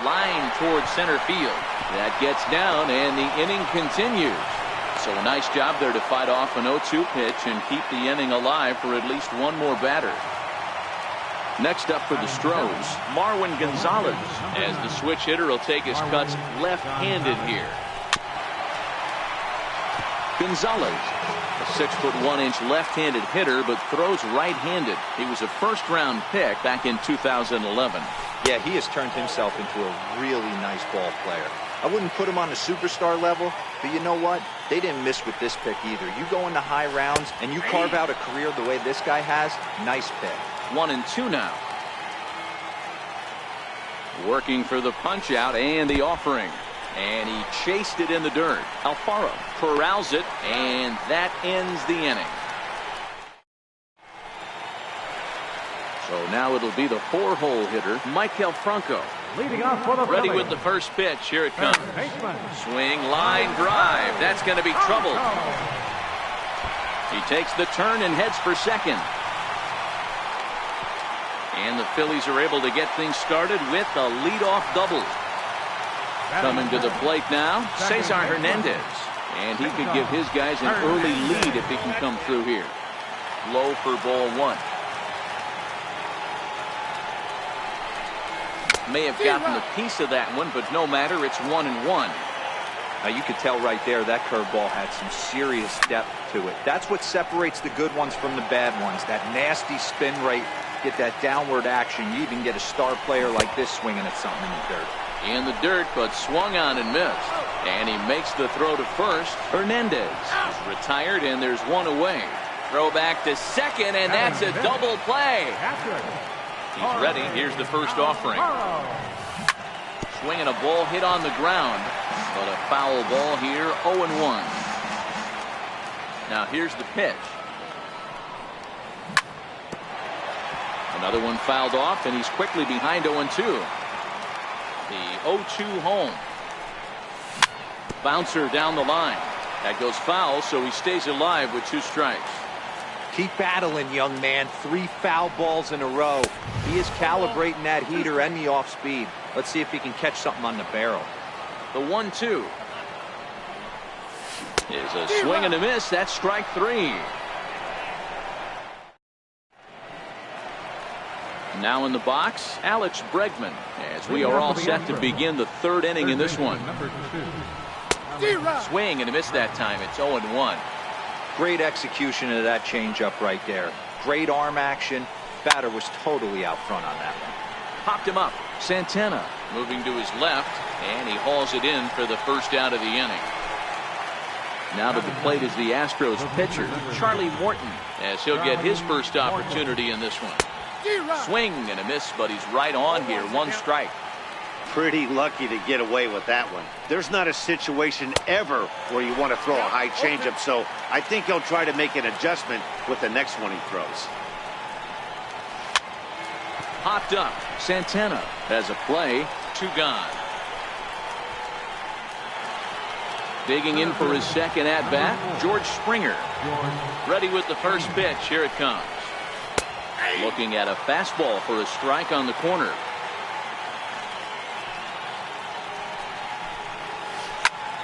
Line towards center field. That gets down, and the inning continues. So a nice job there to fight off an 0-2 pitch and keep the inning alive for at least one more batter. Next up for the Stros, Marwin Gonzalez, as the switch hitter will take his cuts left-handed here. Gonzalez, a 6'1" left-handed hitter, but throws right-handed. He was a first-round pick back in 2011. Yeah, he has turned himself into a really nice ball player. I wouldn't put him on the superstar level, but you know what? They didn't miss with this pick either. You go into high rounds and you carve out a career the way this guy has, nice pick. 1-2 now. Working for the punch out and the offering. And he chased it in the dirt. Alfaro corrals it, and that ends the inning. So now it'll be the 4-hole hitter, Maikel Franco. Leading off for the Ready Phillies. with the first pitch. Here it comes. Baseman. Swing, line, drive. That's going to be trouble. He takes the turn and heads for second. And the Phillies are able to get things started with a leadoff double. Coming to the plate now, Cesar Hernandez. And he could give his guys an early lead if he can come through here. Low for ball 1. May have gotten a piece of that one, but no matter, it's 1-1. Now you could tell right there that curveball had some serious depth to it. That's what separates the good ones from the bad ones. That nasty spin rate, get that downward action. You even get a star player like this swinging at something in the dirt. In the dirt, but swung on and missed. And he makes the throw to first. Hernandez is retired, and there's one away. Throw back to second, and that's a double play. He's ready. Here's the first offering. Swinging a ball hit on the ground, but a foul ball here, 0-1. Now here's the pitch. Another one fouled off, and he's quickly behind 0-2. The 0-2 home. Bouncer down the line. That goes foul, so he stays alive with 2 strikes. Keep battling, young man. 3 foul balls in a row. He is calibrating that heater and the off speed. Let's see if he can catch something on the barrel. The 1-2 is a swing and a miss. That's strike 3. Now in the box, Alex Bregman, as we are all set to begin the 3rd inning in this one. Swing and a miss that time. It's 0-1. Great execution of that changeup right there. Great arm action. Batter was totally out front on that one. Popped him up. Santana moving to his left, and he hauls it in for the first out of the inning. Now to the plate is the Astros pitcher, Charlie Morton, as he'll get his first opportunity in this one. Swing and a miss, but he's right on here. One strike. Pretty lucky to get away with that one. There's not a situation ever where you want to throw a high changeup, so I think he'll try to make an adjustment with the next one he throws. Popped up. Santana has a play. 2 gone. Digging in for his second at-bat, George Springer. Ready with the first pitch. Here it comes. Looking at a fastball for a strike on the corner.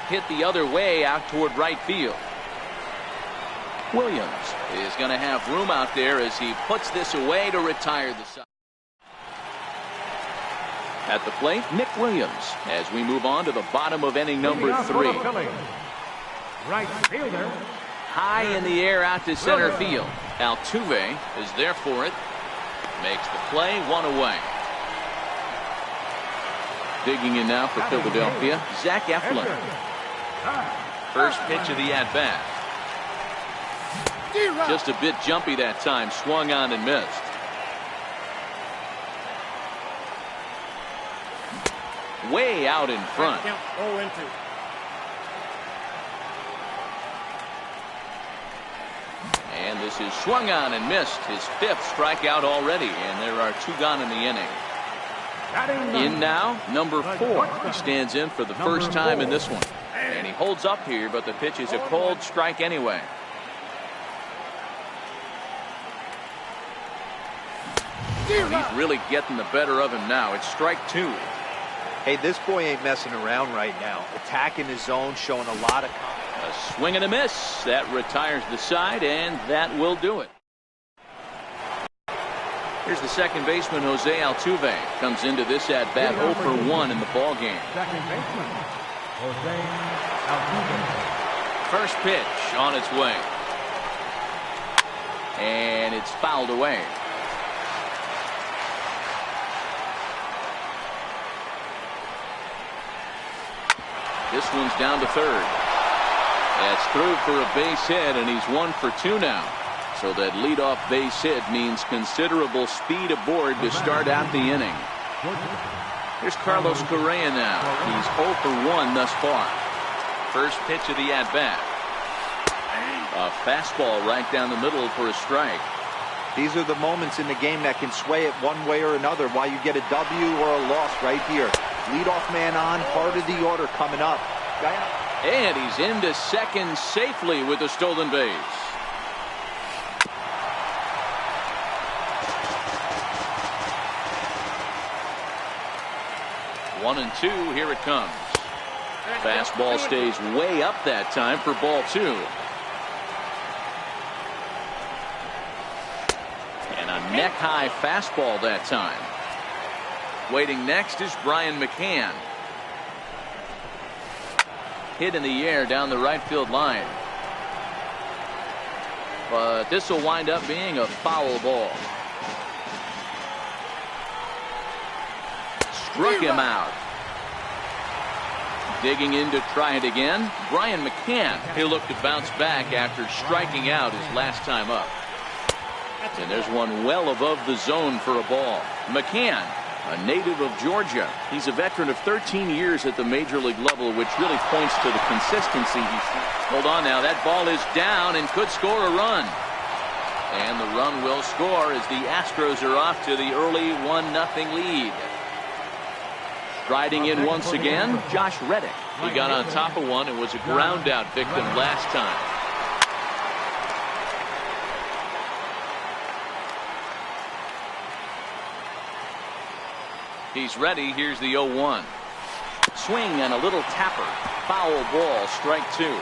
Hit the other way out toward right field. Williams is going to have room out there as he puts this away to retire the side. At the plate, Nick Williams, as we move on to the bottom of inning number 3. Right fielder. High in the air out to center field. Altuve is there for it. Makes the play, 1 away. Digging in now for Philadelphia, Zach Eflin. First pitch of the at-bat. Just a bit jumpy that time. Swung on and missed. Way out in front. And this is swung on and missed. His 5th strikeout already, and there are 2 gone in the inning. In now, number 4. He stands in for the first time in this one. And he holds up here, but the pitch is a cold strike anyway. He's really getting the better of him now. It's strike 2. Hey, this boy ain't messing around right now. Attacking his zone, showing a lot of confidence. A swing and a miss. That retires the side, and that will do it. Here's the second baseman, Jose Altuve. Comes into this at-bat 0 for 1 in the ball game. Second baseman, Jose Altuve. First pitch on its way. And it's fouled away. This one's down to third. That's through for a base hit, and he's 1 for 2 now. So that leadoff base hit means considerable speed aboard to start out the inning. Here's Carlos Correa now. He's 0 for 1 thus far. First pitch of the at-bat. A fastball right down the middle for a strike. These are the moments in the game that can sway it one way or another, why you get a W or a loss right here. Leadoff man on, part of the order coming up. And he's into second safely with a stolen base. One and 2, here it comes. Fastball stays way up that time for ball 2. And a neck-high fastball that time. Waiting next is Brian McCann. Hit in the air down the right field line. But this will wind up being a foul ball. Struck him out. Digging in to try it again, Brian McCann. He'll look to bounce back after striking out his last time up. And there's one well above the zone for a ball. McCann, a native of Georgia. He's a veteran of 13 years at the major league level, which really points to the consistency he's seen. Hold on now, that ball is down and could score a run. And the run will score as the Astros are off to the early 1-0 lead. Riding in once again, Josh Reddick. He got on top of one and was a ground out victim last time. He's ready. Here's the 0-1. Swing and a little tapper. Foul ball, strike 2.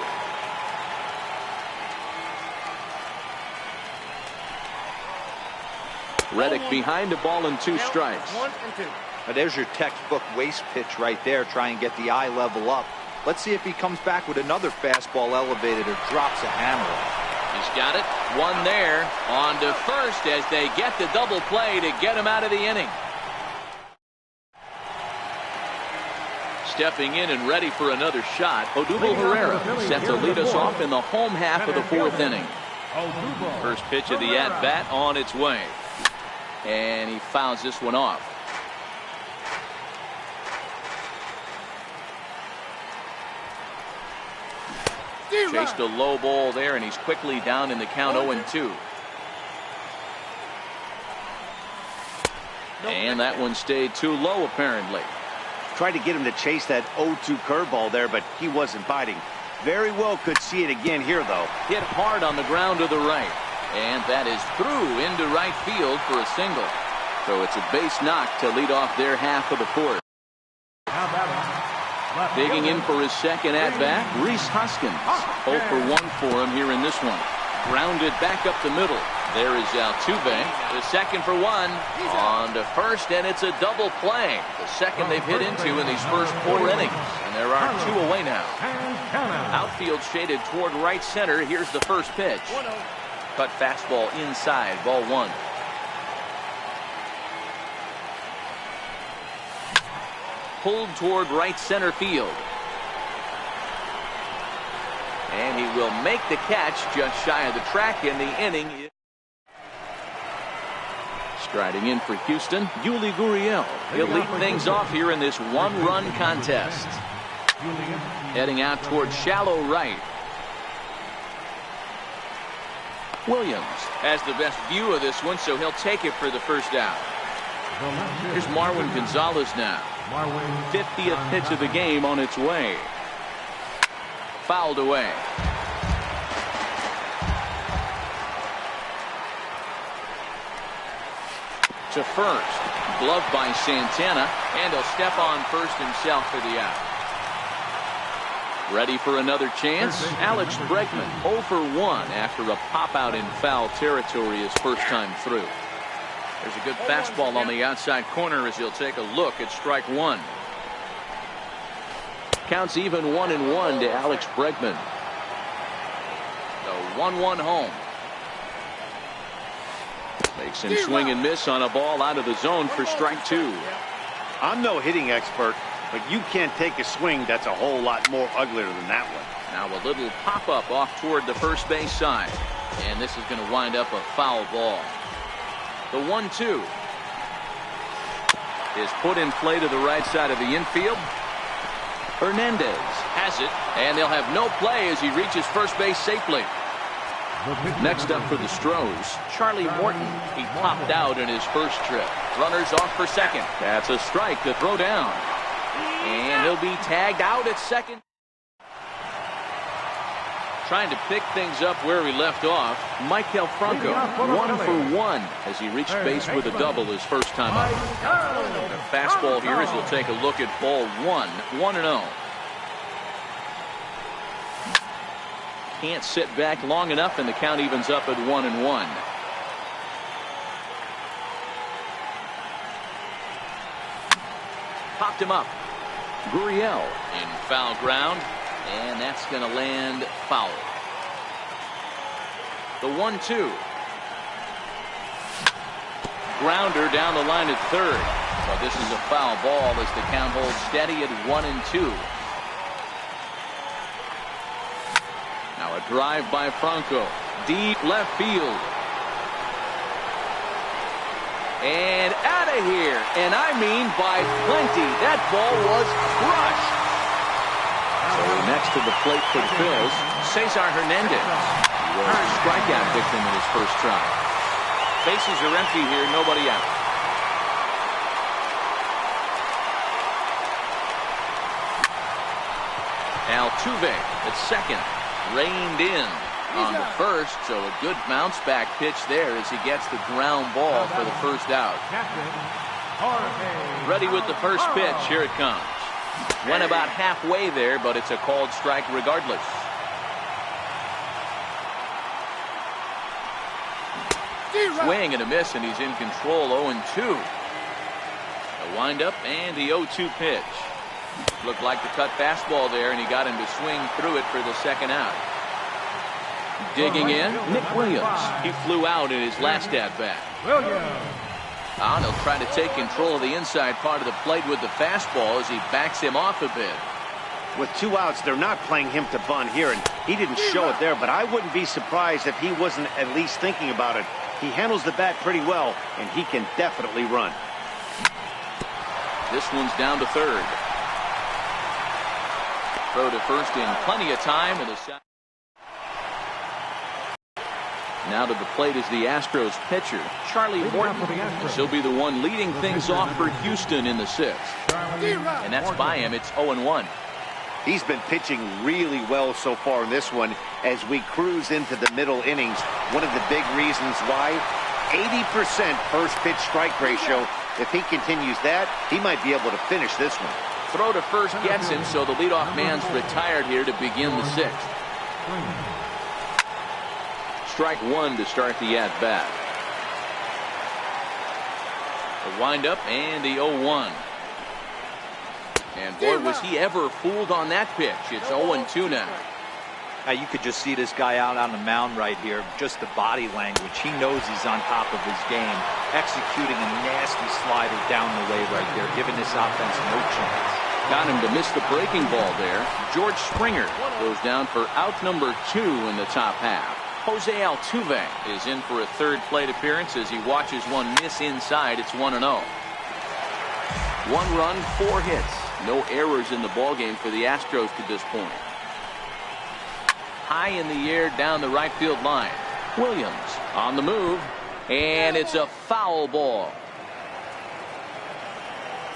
Reddick behind the ball and 2 strikes. Now there's your textbook waste pitch right there. Try and get the eye level up. Let's see if he comes back with another fastball elevated or drops a hammer. He's got it. One there. On to first as they get the double play to get him out of the inning. stepping in and ready for another shot. Odubel Herrera set to lead us off in the home half of the fourth inning. First pitch of the at-bat on its way. And he fouls this one off. Chased a low ball there, and he's quickly down in the count 0-2. And that one stayed too low, apparently. Tried to get him to chase that 0-2 curveball there, but he wasn't biting. Very well could see it again here, though. Hit hard on the ground to the right. And that is through into right field for a single. So it's a base knock to lead off their half of the fourth. Digging in for his second at-bat, Rhys Hoskins. 0 for 1 for him here in this one. Grounded back up the middle. There is Altuve. The second for 1 on to first, and it's a double play. The second they've hit into in these first 4 innings. And there are 2 away now. Outfield shaded toward right center. Here's the first pitch. Cut fastball inside, ball 1. Pulled toward right center field. And he will make the catch just shy of the track in the inning. Striding in for Houston, Yuli Gurriel. He'll lead things off here in this one-run contest. Heading out toward shallow right. Williams has the best view of this one, so he'll take it for the first out. Here's Marwin Gonzalez now. 50th pitch of the game on its way. Fouled away. To first. Gloved by Santana, and he'll step on first himself for the out. Ready for another chance? Alex Bregman 0 for 1 after a pop-out in foul territory his first time through. There's a good fastball on the outside corner as he'll take a look at strike 1. Counts even 1-1 to Alex Bregman. The 1-1 home. Makes him swing and miss on a ball out of the zone for strike 2. I'm no hitting expert, but you can't take a swing that's a whole lot more uglier than that one. Now a little pop-up off toward the first base side. And this is going to wind up a foul ball. The 1-2 is put in play to the right side of the infield. Hernandez has it, and they'll have no play as he reaches first base safely. Next up for the Stros, Charlie Morton. He popped out in his first trip. Runners off for second. That's a strike to throw down. And he'll be tagged out at second. Trying to pick things up where he left off, Michael Franco, 1 for 1 as he reached base with a double his first time up. The fastball here as he'll take a look at ball 1, 1-0. Can't sit back long enough, and the count evens up at 1-1. Popped him up. Gurriel in foul ground. And that's going to land foul. The 1-2. Grounder down the line at third. So this is a foul ball as the count holds steady at 1-2. Now a drive by Franco. Deep left field. And out of here. And I mean by plenty. That ball was crushed. So next to the plate for the Phils, Cesar Hernandez. He was a strikeout victim in his first try. Bases are empty here, nobody out. Altuve at second, reined in on the first, so a good bounce back pitch there as he gets the ground ball for the first out. Ready with the first pitch, here it comes. Went about halfway there, but it's a called strike regardless. Swing and a miss, and he's in control. 0-2. A windup and the 0-2 pitch. Looked like the cut fastball there, and he got him to swing through it for the second out. Digging in, Nick Williams. He flew out in his last at bat. And he'll try to take control of the inside part of the plate with the fastball as he backs him off a bit. With 2 outs, they're not playing him to bunt here, and he didn't show it there, but I wouldn't be surprised if he wasn't at least thinking about it. He handles the bat pretty well, and he can definitely run. This one's down to third. Throw to first in plenty of time. And now to the plate is the Astros pitcher, Charlie Morton. He'll be the one leading things off for Houston in the 6th. And that's by him. It's 0-1. He's been pitching really well so far in this one as we cruise into the middle innings. One of the big reasons why, 80% first pitch strike ratio. If he continues that, he might be able to finish this one. Throw to first gets him, so the leadoff man's retired here to begin the 6th. Strike one to start the at-bat. The windup and the 0-1. And boy, was he ever fooled on that pitch. It's 0-2 now. Now you could just see this guy out on the mound right here. Just the body language. He knows he's on top of his game. Executing a nasty slider down the way right there, giving this offense no chance. Got him to miss the breaking ball there. George Springer goes down for out number 2 in the top half. Jose Altuve is in for a third plate appearance as he watches one miss inside. It's 1-0. 1 run, 4 hits. No errors in the ballgame for the Astros to this point. High in the air down the right field line. Williams on the move, and it's a foul ball.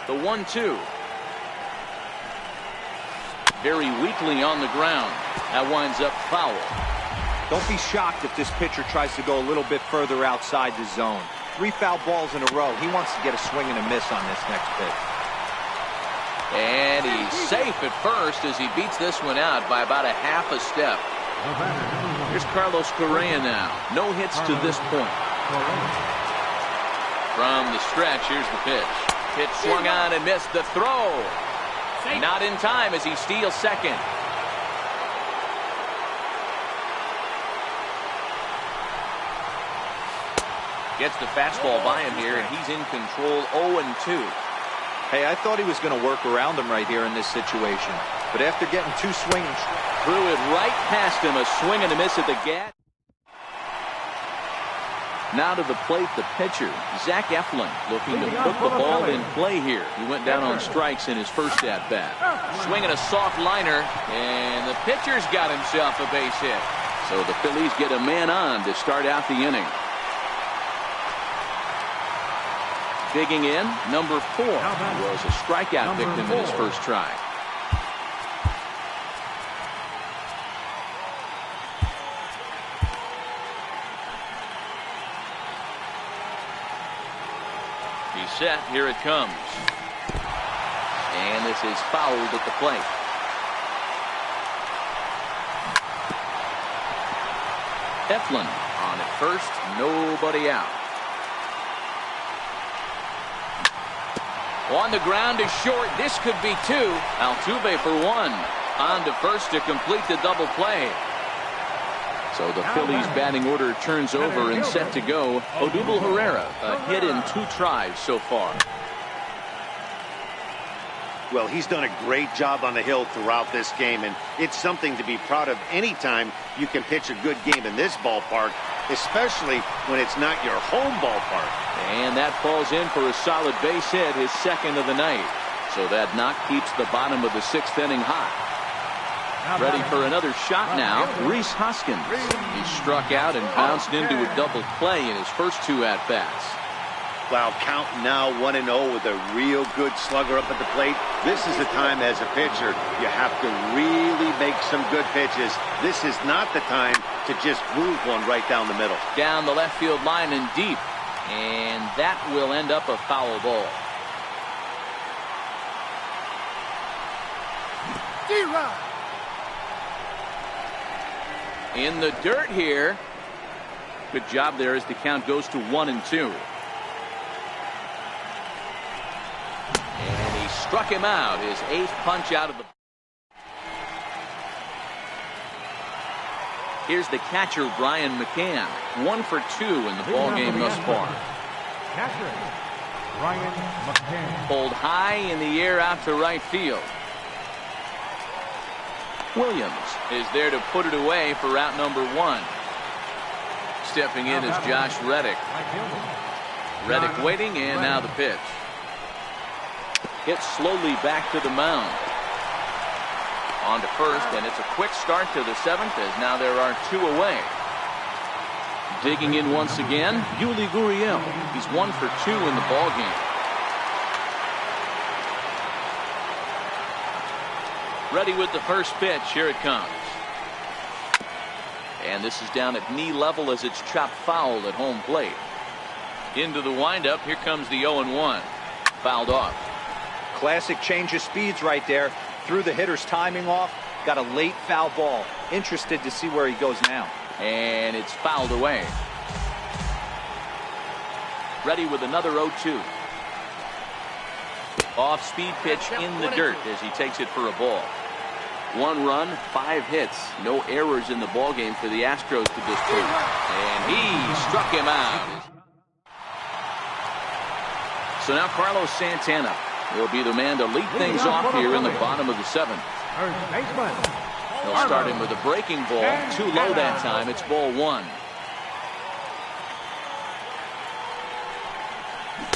The 1-2. Very weakly on the ground. That winds up foul. Don't be shocked if this pitcher tries to go a little bit further outside the zone. 3 foul balls in a row. He wants to get a swing and a miss on this next pitch. And he's safe at first as he beats this one out by about a half a step. Here's Carlos Correa now. No hits to this point. From the stretch, here's the pitch. Pitch swung on and missed. The throw. Not in time as he steals second. Gets the fastball by him here, and he's in control. 0-2. Hey, I thought he was going to work around him right here in this situation. But after getting 2 swings, threw it right past him. A swing and a miss at the gap. Now to the plate, the pitcher, Zach Eflin, looking to put the ball in play here. He went down on strikes in his first at-bat. Swinging a soft liner, and the pitcher's got himself a base hit. So the Phillies get a man on to start out the inning. Digging in, number 4, was a strikeout victim in his first try. He's set. Here it comes. And this is fouled at the plate. Eflin on at first. Nobody out. On the ground is short. This could be 2. Altuve for 1. On to first to complete the double play. So the Phillies batting order turns over and set to go. Odubel Herrera, a hit in 2 tries so far. Well, he's done a great job on the hill throughout this game, and it's something to be proud of anytime you can pitch a good game in this ballpark, especially when it's not your home ballpark. And that falls in for a solid base hit, his second of the night. So that knock keeps the bottom of the 6th inning hot. Ready for another shot now, Rhys Hoskins. He struck out and bounced into a double play in his first 2 at-bats. Wow, count now 1-0 with a real good slugger up at the plate. This is the time as a pitcher you have to really make some good pitches. This is not the time to just move one right down the middle. Down the left field line and deep. And that will end up a foul ball. In the dirt here. Good job there as the count goes to 1-2. And he struck him out. His 8th punch out of the. Here's the catcher, Brian McCann. 1 for 2 in the ball game thus far. Catcher, Ryan McCann. Pulled high in the air out to right field. Williams is there to put it away for route number 1. Stepping in is Josh Reddick. Reddick waiting, and now the pitch. Hits slowly back to the mound. On to first, and it's a quick start to the 7th as now there are 2 away. Digging in once again, Yuli Gurriel. He's 1 for 2 in the ballgame. Ready with the first pitch. Here it comes. And this is down at knee level as it's chopped foul at home plate. Into the windup. Here comes the 0-1. Fouled off. Classic change of speeds right there. Threw the hitter's timing off. Got a late foul ball. Interested to see where he goes now. And it's fouled away. Ready with another 0-2. Off speed pitch in the dirt as he takes it for a ball. 1 run, 5 hits, no errors in the ballgame for the Astros to this point. And he struck him out. So now Carlos Santana will be the man to lead things off here in the bottom of the 7th. He'll start him with a breaking ball. Too low that time. It's ball 1.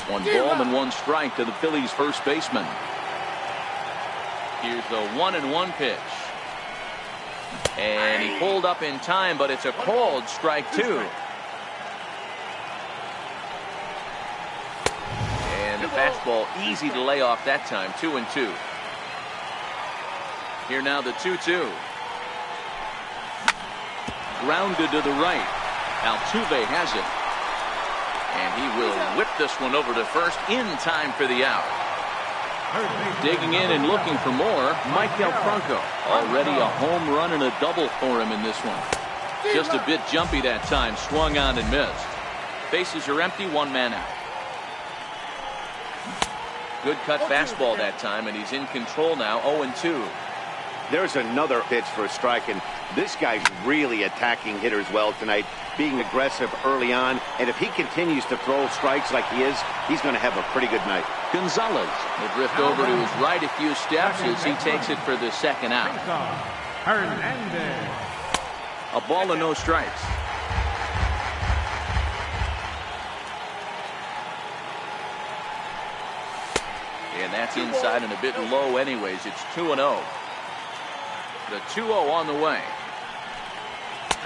1 ball and 1 strike to the Phillies first baseman. Here's the 1-1 pitch. And he pulled up in time, but it's a called strike 2. And the fastball easy to lay off that time. 2-2. Here now the 2-2. Grounded to the right. Altuve has it. And he will whip this one over to first in time for the out. Digging in and looking for more, Michael Franco. Already a home run and a double for him in this one. Just a bit jumpy that time. Swung on and missed. Bases are empty. 1 man out. Good cut fastball that time, and he's in control now. 0-2. There's another pitch for a strike, and this guy's really attacking hitters well tonight, being aggressive early on, and if he continues to throw strikes like he is, he's going to have a pretty good night. Gonzalez will drift over to his right a few steps as he takes it for the second out. A ball and no strikes. And that's inside and a bit low anyways. It's 2-0. The 2-0 on the way.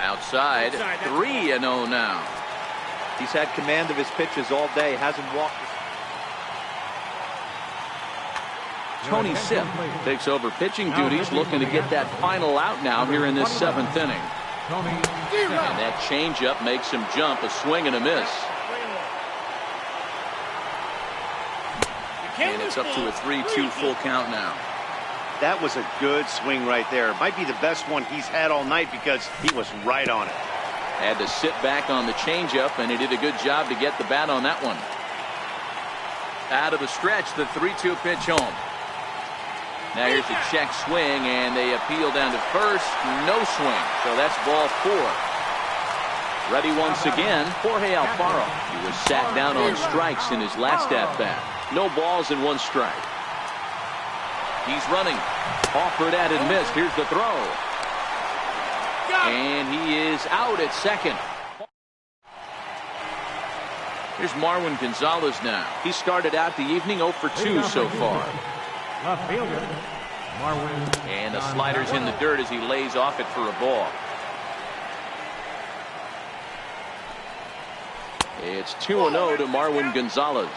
Outside, 3-0 now. He's had command of his pitches all day. Hasn't walked. Tony Sipp takes over pitching duties, looking to get that final out now here in this 7th inning. And that changeup makes him jump. A swing and a miss. And it's up to a 3-2 full count now. That was a good swing right there. Might be the best one he's had all night because he was right on it. Had to sit back on the changeup, and he did a good job to get the bat on that one. Out of the stretch, the 3-2 pitch home. Now here's a check swing, and they appeal down to first. No swing, so that's ball 4. Ready once again, Jorge Alfaro. He was sat down on strikes in his last at-bat. No balls and 1 strike. He's running. Offered at and missed. Here's the throw. And he is out at second. Here's Marwin Gonzalez now. He started out the evening 0 for 2 so far. Left fielder, Marwin. And the slider's in the dirt as he lays off it for a ball. It's 2-0 to Marwin Gonzalez.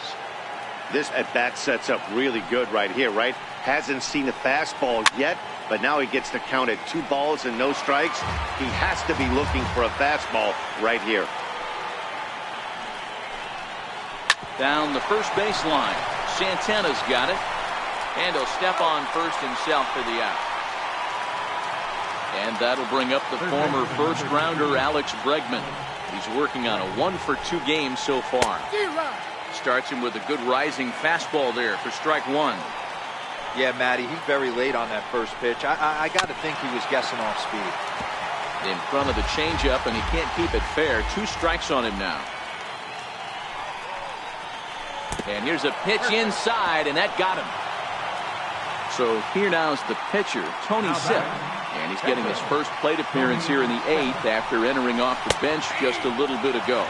This at-bat sets up really good right here, right? Hasn't seen a fastball yet, but now he gets to count at 2 balls and no strikes. He has to be looking for a fastball right here. Down the first baseline. Santana's got it. And he'll step on first himself for the out. And that'll bring up the former first-rounder Alex Bregman. He's working on a 1 for 2 game so far. Starts him with a good rising fastball there for strike 1. Yeah, Matty, he's very late on that first pitch. I got to think he was guessing off speed. In front of the changeup, and he can't keep it fair. 2 strikes on him now. And here's a pitch inside, and that got him. So here now is the pitcher, Tony Sipp. And he's getting his first plate appearance here in the 8th after entering off the bench just a little bit ago.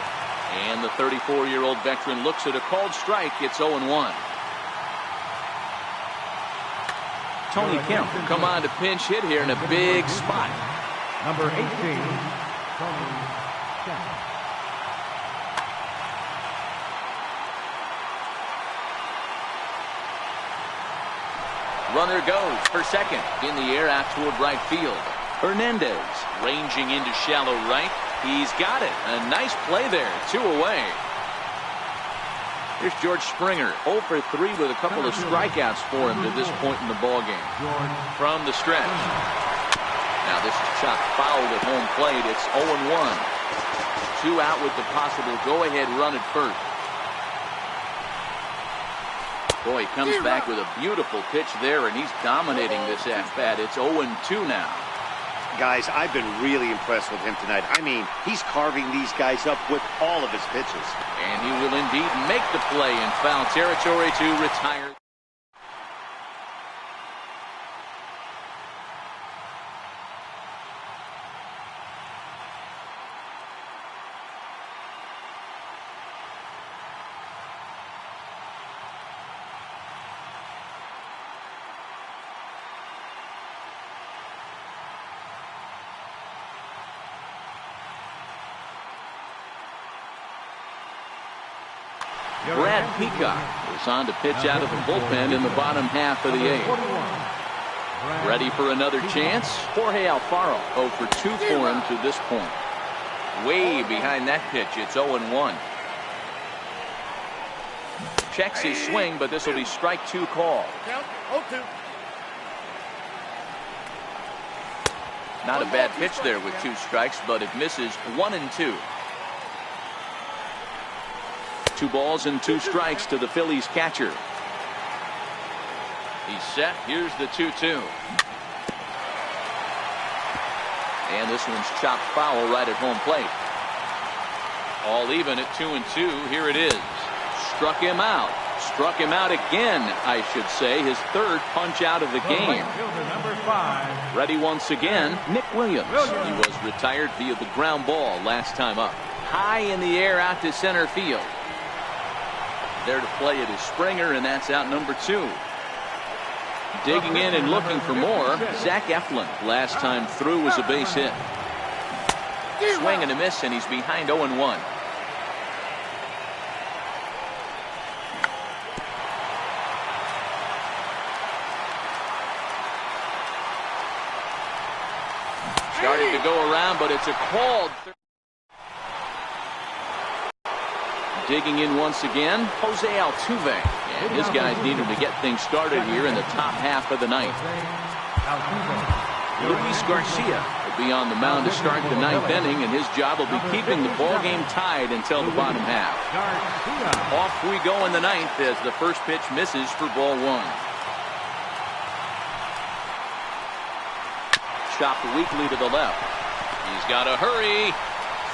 And the 34-year-old veteran looks at a called strike. It's 0-1. Tony Kemp come on to pinch hit here in a big spot. Number 18, Tony Kemp. Runner goes for second. In the air out toward right field. Hernandez ranging into shallow right. He's got it. A nice play there. 2 away. Here's George Springer. 0 for 3 with a couple of strikeouts for him to this point in the ballgame. From the stretch. Now this is chopped foul at home plate. It's 0-1. 2 out with the possible go-ahead run at first. Boy, he comes back with a beautiful pitch there, and he's dominating this at-bat. It's 0-2 now. Guys, I've been really impressed with him tonight. I mean, he's carving these guys up with all of his pitches. And he will indeed make the play in foul territory to retire. Brad Peacock is on to pitch out of the bullpen in the bottom half of the 8th. Ready for another chance? Jorge Alfaro 0 for 2 for him to this point. Way behind that pitch. It's 0-1. Checks his swing, but this will be strike 2 call. Not a bad pitch there with 2 strikes, but it misses 1-2. 2 balls and 2 strikes to the Phillies catcher. He's set. Here's the 2-2. And this one's chopped foul right at home plate. All even at 2-2. Here it is. Struck him out. Struck him out again, I should say. His 3rd punch out of the game. Number 5. Ready once again, Nick Williams. He was retired via the ground ball last time up. High in the air out to center field. There to play it is Springer, and that's out number 2. Digging in and looking for more, Zach Eflin. Last time through was a base hit. Swing and a miss, and he's behind 0-1. Starting to go around, but it's a called. Digging in once again, Jose Altuve. And his guys needed to get things started here in the top half of the 9th. Luis Garcia will be on the mound to start the 9th inning, and his job will be keeping the ball game tied until the bottom half. Off we go in the 9th as the first pitch misses for ball 1. Chopped weakly to the left. He's got to hurry.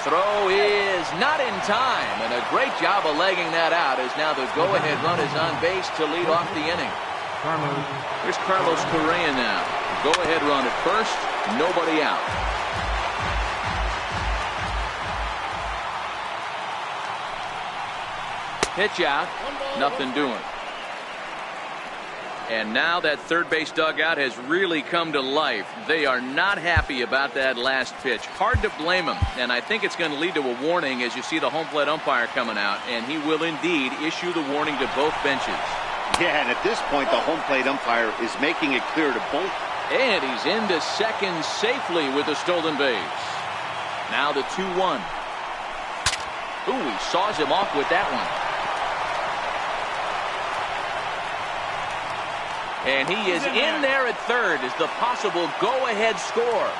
Throw is not in time, and a great job of legging that out as now the go-ahead run is on base to lead off the inning. Here's Carlos Correa now. Go-ahead run at first, nobody out. Pitch out, nothing doing. And now that third base dugout has really come to life. They are not happy about that last pitch. Hard to blame them. And I think it's going to lead to a warning as you see the home plate umpire coming out. And he will indeed issue the warning to both benches. Yeah, and at this point, the home plate umpire is making it clear to both. And he's into second safely with a stolen base. Now the 2-1. Ooh, he saws him off with that one. And he is in there at third as the possible go-ahead score.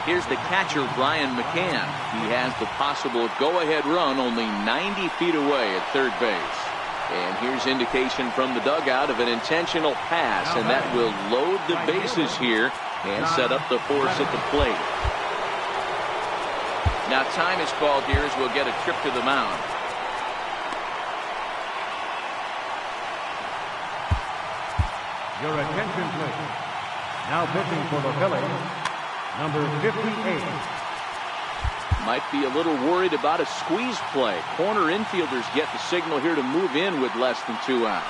Here's the catcher, Brian McCann. He has the possible go-ahead run only 90 feet away at third base. And here's indication from the dugout of an intentional pass, and that will load the bases here and set up the force at the plate. Now time is called here as we'll get a trip to the mound. Your attention, please. Now pitching for the Phillies, number 58. Might be a little worried about a squeeze play. Corner infielders get the signal here to move in with less than 2 out.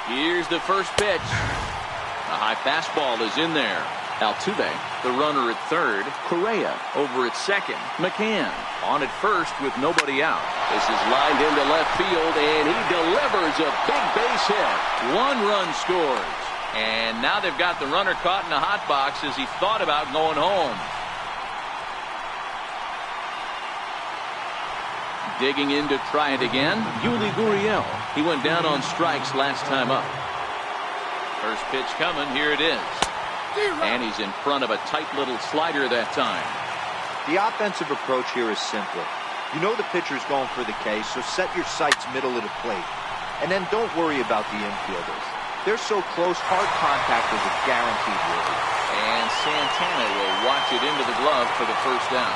Here's the first pitch. A high fastball is in there. Altuve, the runner at third. Correa over at second. McCann on at first with nobody out. This is lined into left field, and he delivers a big base hit. 1 run scores. And now they've got the runner caught in the hot box as he thought about going home. Digging in to try it again, Yuli Gurriel. He went down on strikes last time up. First pitch coming, here it is. And he's in front of a tight little slider that time. The offensive approach here is simple. You know the pitcher's going for the K, so set your sights middle of the plate. And then don't worry about the infielders. They're so close, hard contact is a guaranteed win. And Santana will watch it into the glove for the first down.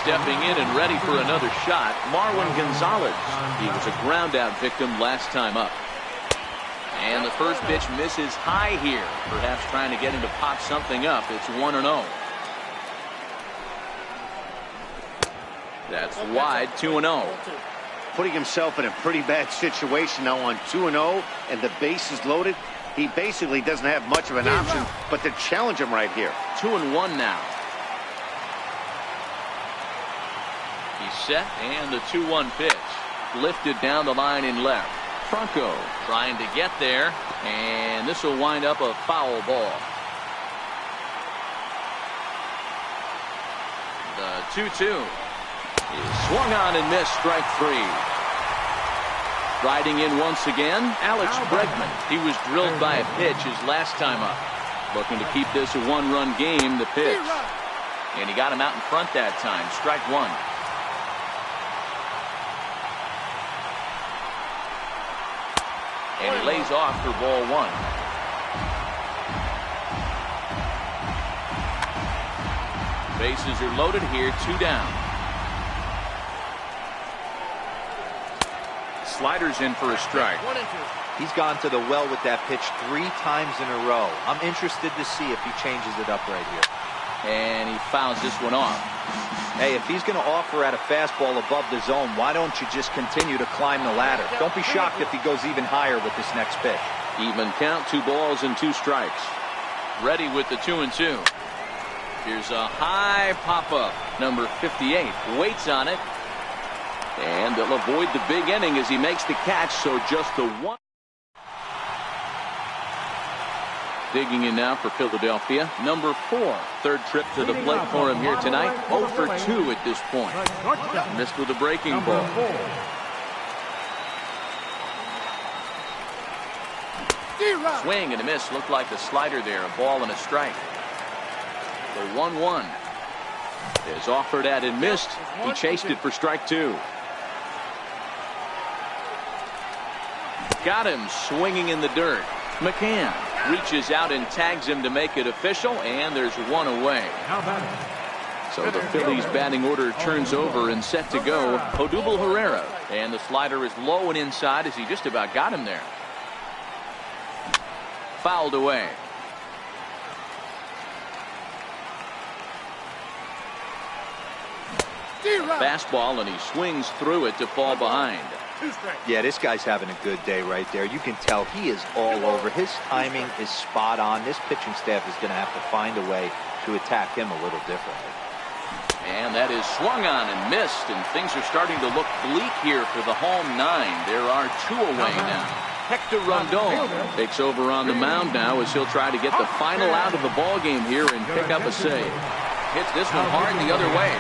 Stepping in and ready for another shot, Marwin Gonzalez. He was a ground-out victim last time up. And the first pitch misses high here, perhaps trying to get him to pop something up. It's 1-0. That's wide, 2-0. Putting himself in a pretty bad situation now on 2-0, and the base is loaded. He basically doesn't have much of an option but to challenge him right here. 2-1 now. He's set, and the 2-1 pitch. Lifted down the line in left. Franco trying to get there, and this will wind up a foul ball. The 2-2 is swung on and missed, strike 3. Riding in once again, Alex Bregman. He was drilled by a pitch his last time up. Looking to keep this a 1-run game, the pitch. And he got him out in front that time, strike 1. And he lays off for ball 1. Bases are loaded here, 2 down. Sliders in for a strike. He's gone to the well with that pitch 3 times in a row. I'm interested to see if he changes it up right here. And he fouls this one off. Hey, if he's going to offer at a fastball above the zone, why don't you just continue to climb the ladder? Don't be shocked if he goes even higher with this next pitch. Even count, 2 balls and 2 strikes. Ready with the 2-2. Here's a high pop-up. Number 58 waits on it. And they'll avoid the big inning as he makes the catch, so just the 1. Digging in now for Philadelphia, number 4. Third trip to the plate for him here tonight. 0 for 2 at this point. Missed with a breaking ball. Swing and a miss. Looked like the slider there. A ball and a strike. The 1-1 is offered at and missed. He chased it for strike 2. Got him swinging in the dirt. McCann reaches out and tags him to make it official, and there's 1 away. So the Phillies batting order turns over and set to go. Odubel Herrera, and the slider is low and inside as he just about got him there. Fouled away. Fastball, and he swings through it to fall behind. Yeah, this guy's having a good day right there. You can tell he is all over. His timing is spot on. This pitching staff is going to have to find a way to attack him a little differently. And that is swung on and missed, and things are starting to look bleak here for the home 9. There are 2 away now. Hector Rondon takes over on the mound now as he'll try to get the final out of the ball game here and pick up a save. Hits this one hard the other way.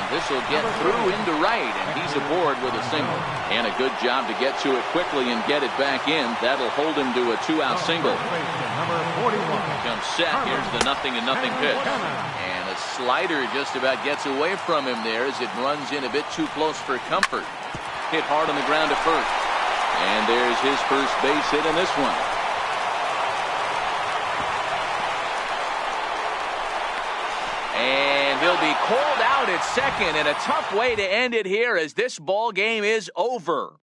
This will get through into right, and he's aboard with a single. And a good job to get to it quickly and get it back in. That'll hold him to a 2-out single. Comes set. Here's the 0-0 pitch. And a slider just about gets away from him there as it runs in a bit too close for comfort. Hit hard on the ground to first. And there's his first base hit in this one. And he'll be called out at second, and a tough way to end it here as this ball game is over.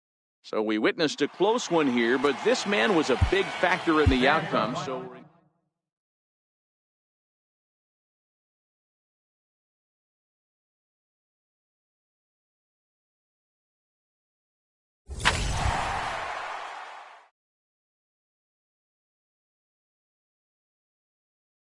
So we witnessed a close one here, but this man was a big factor in the outcome. So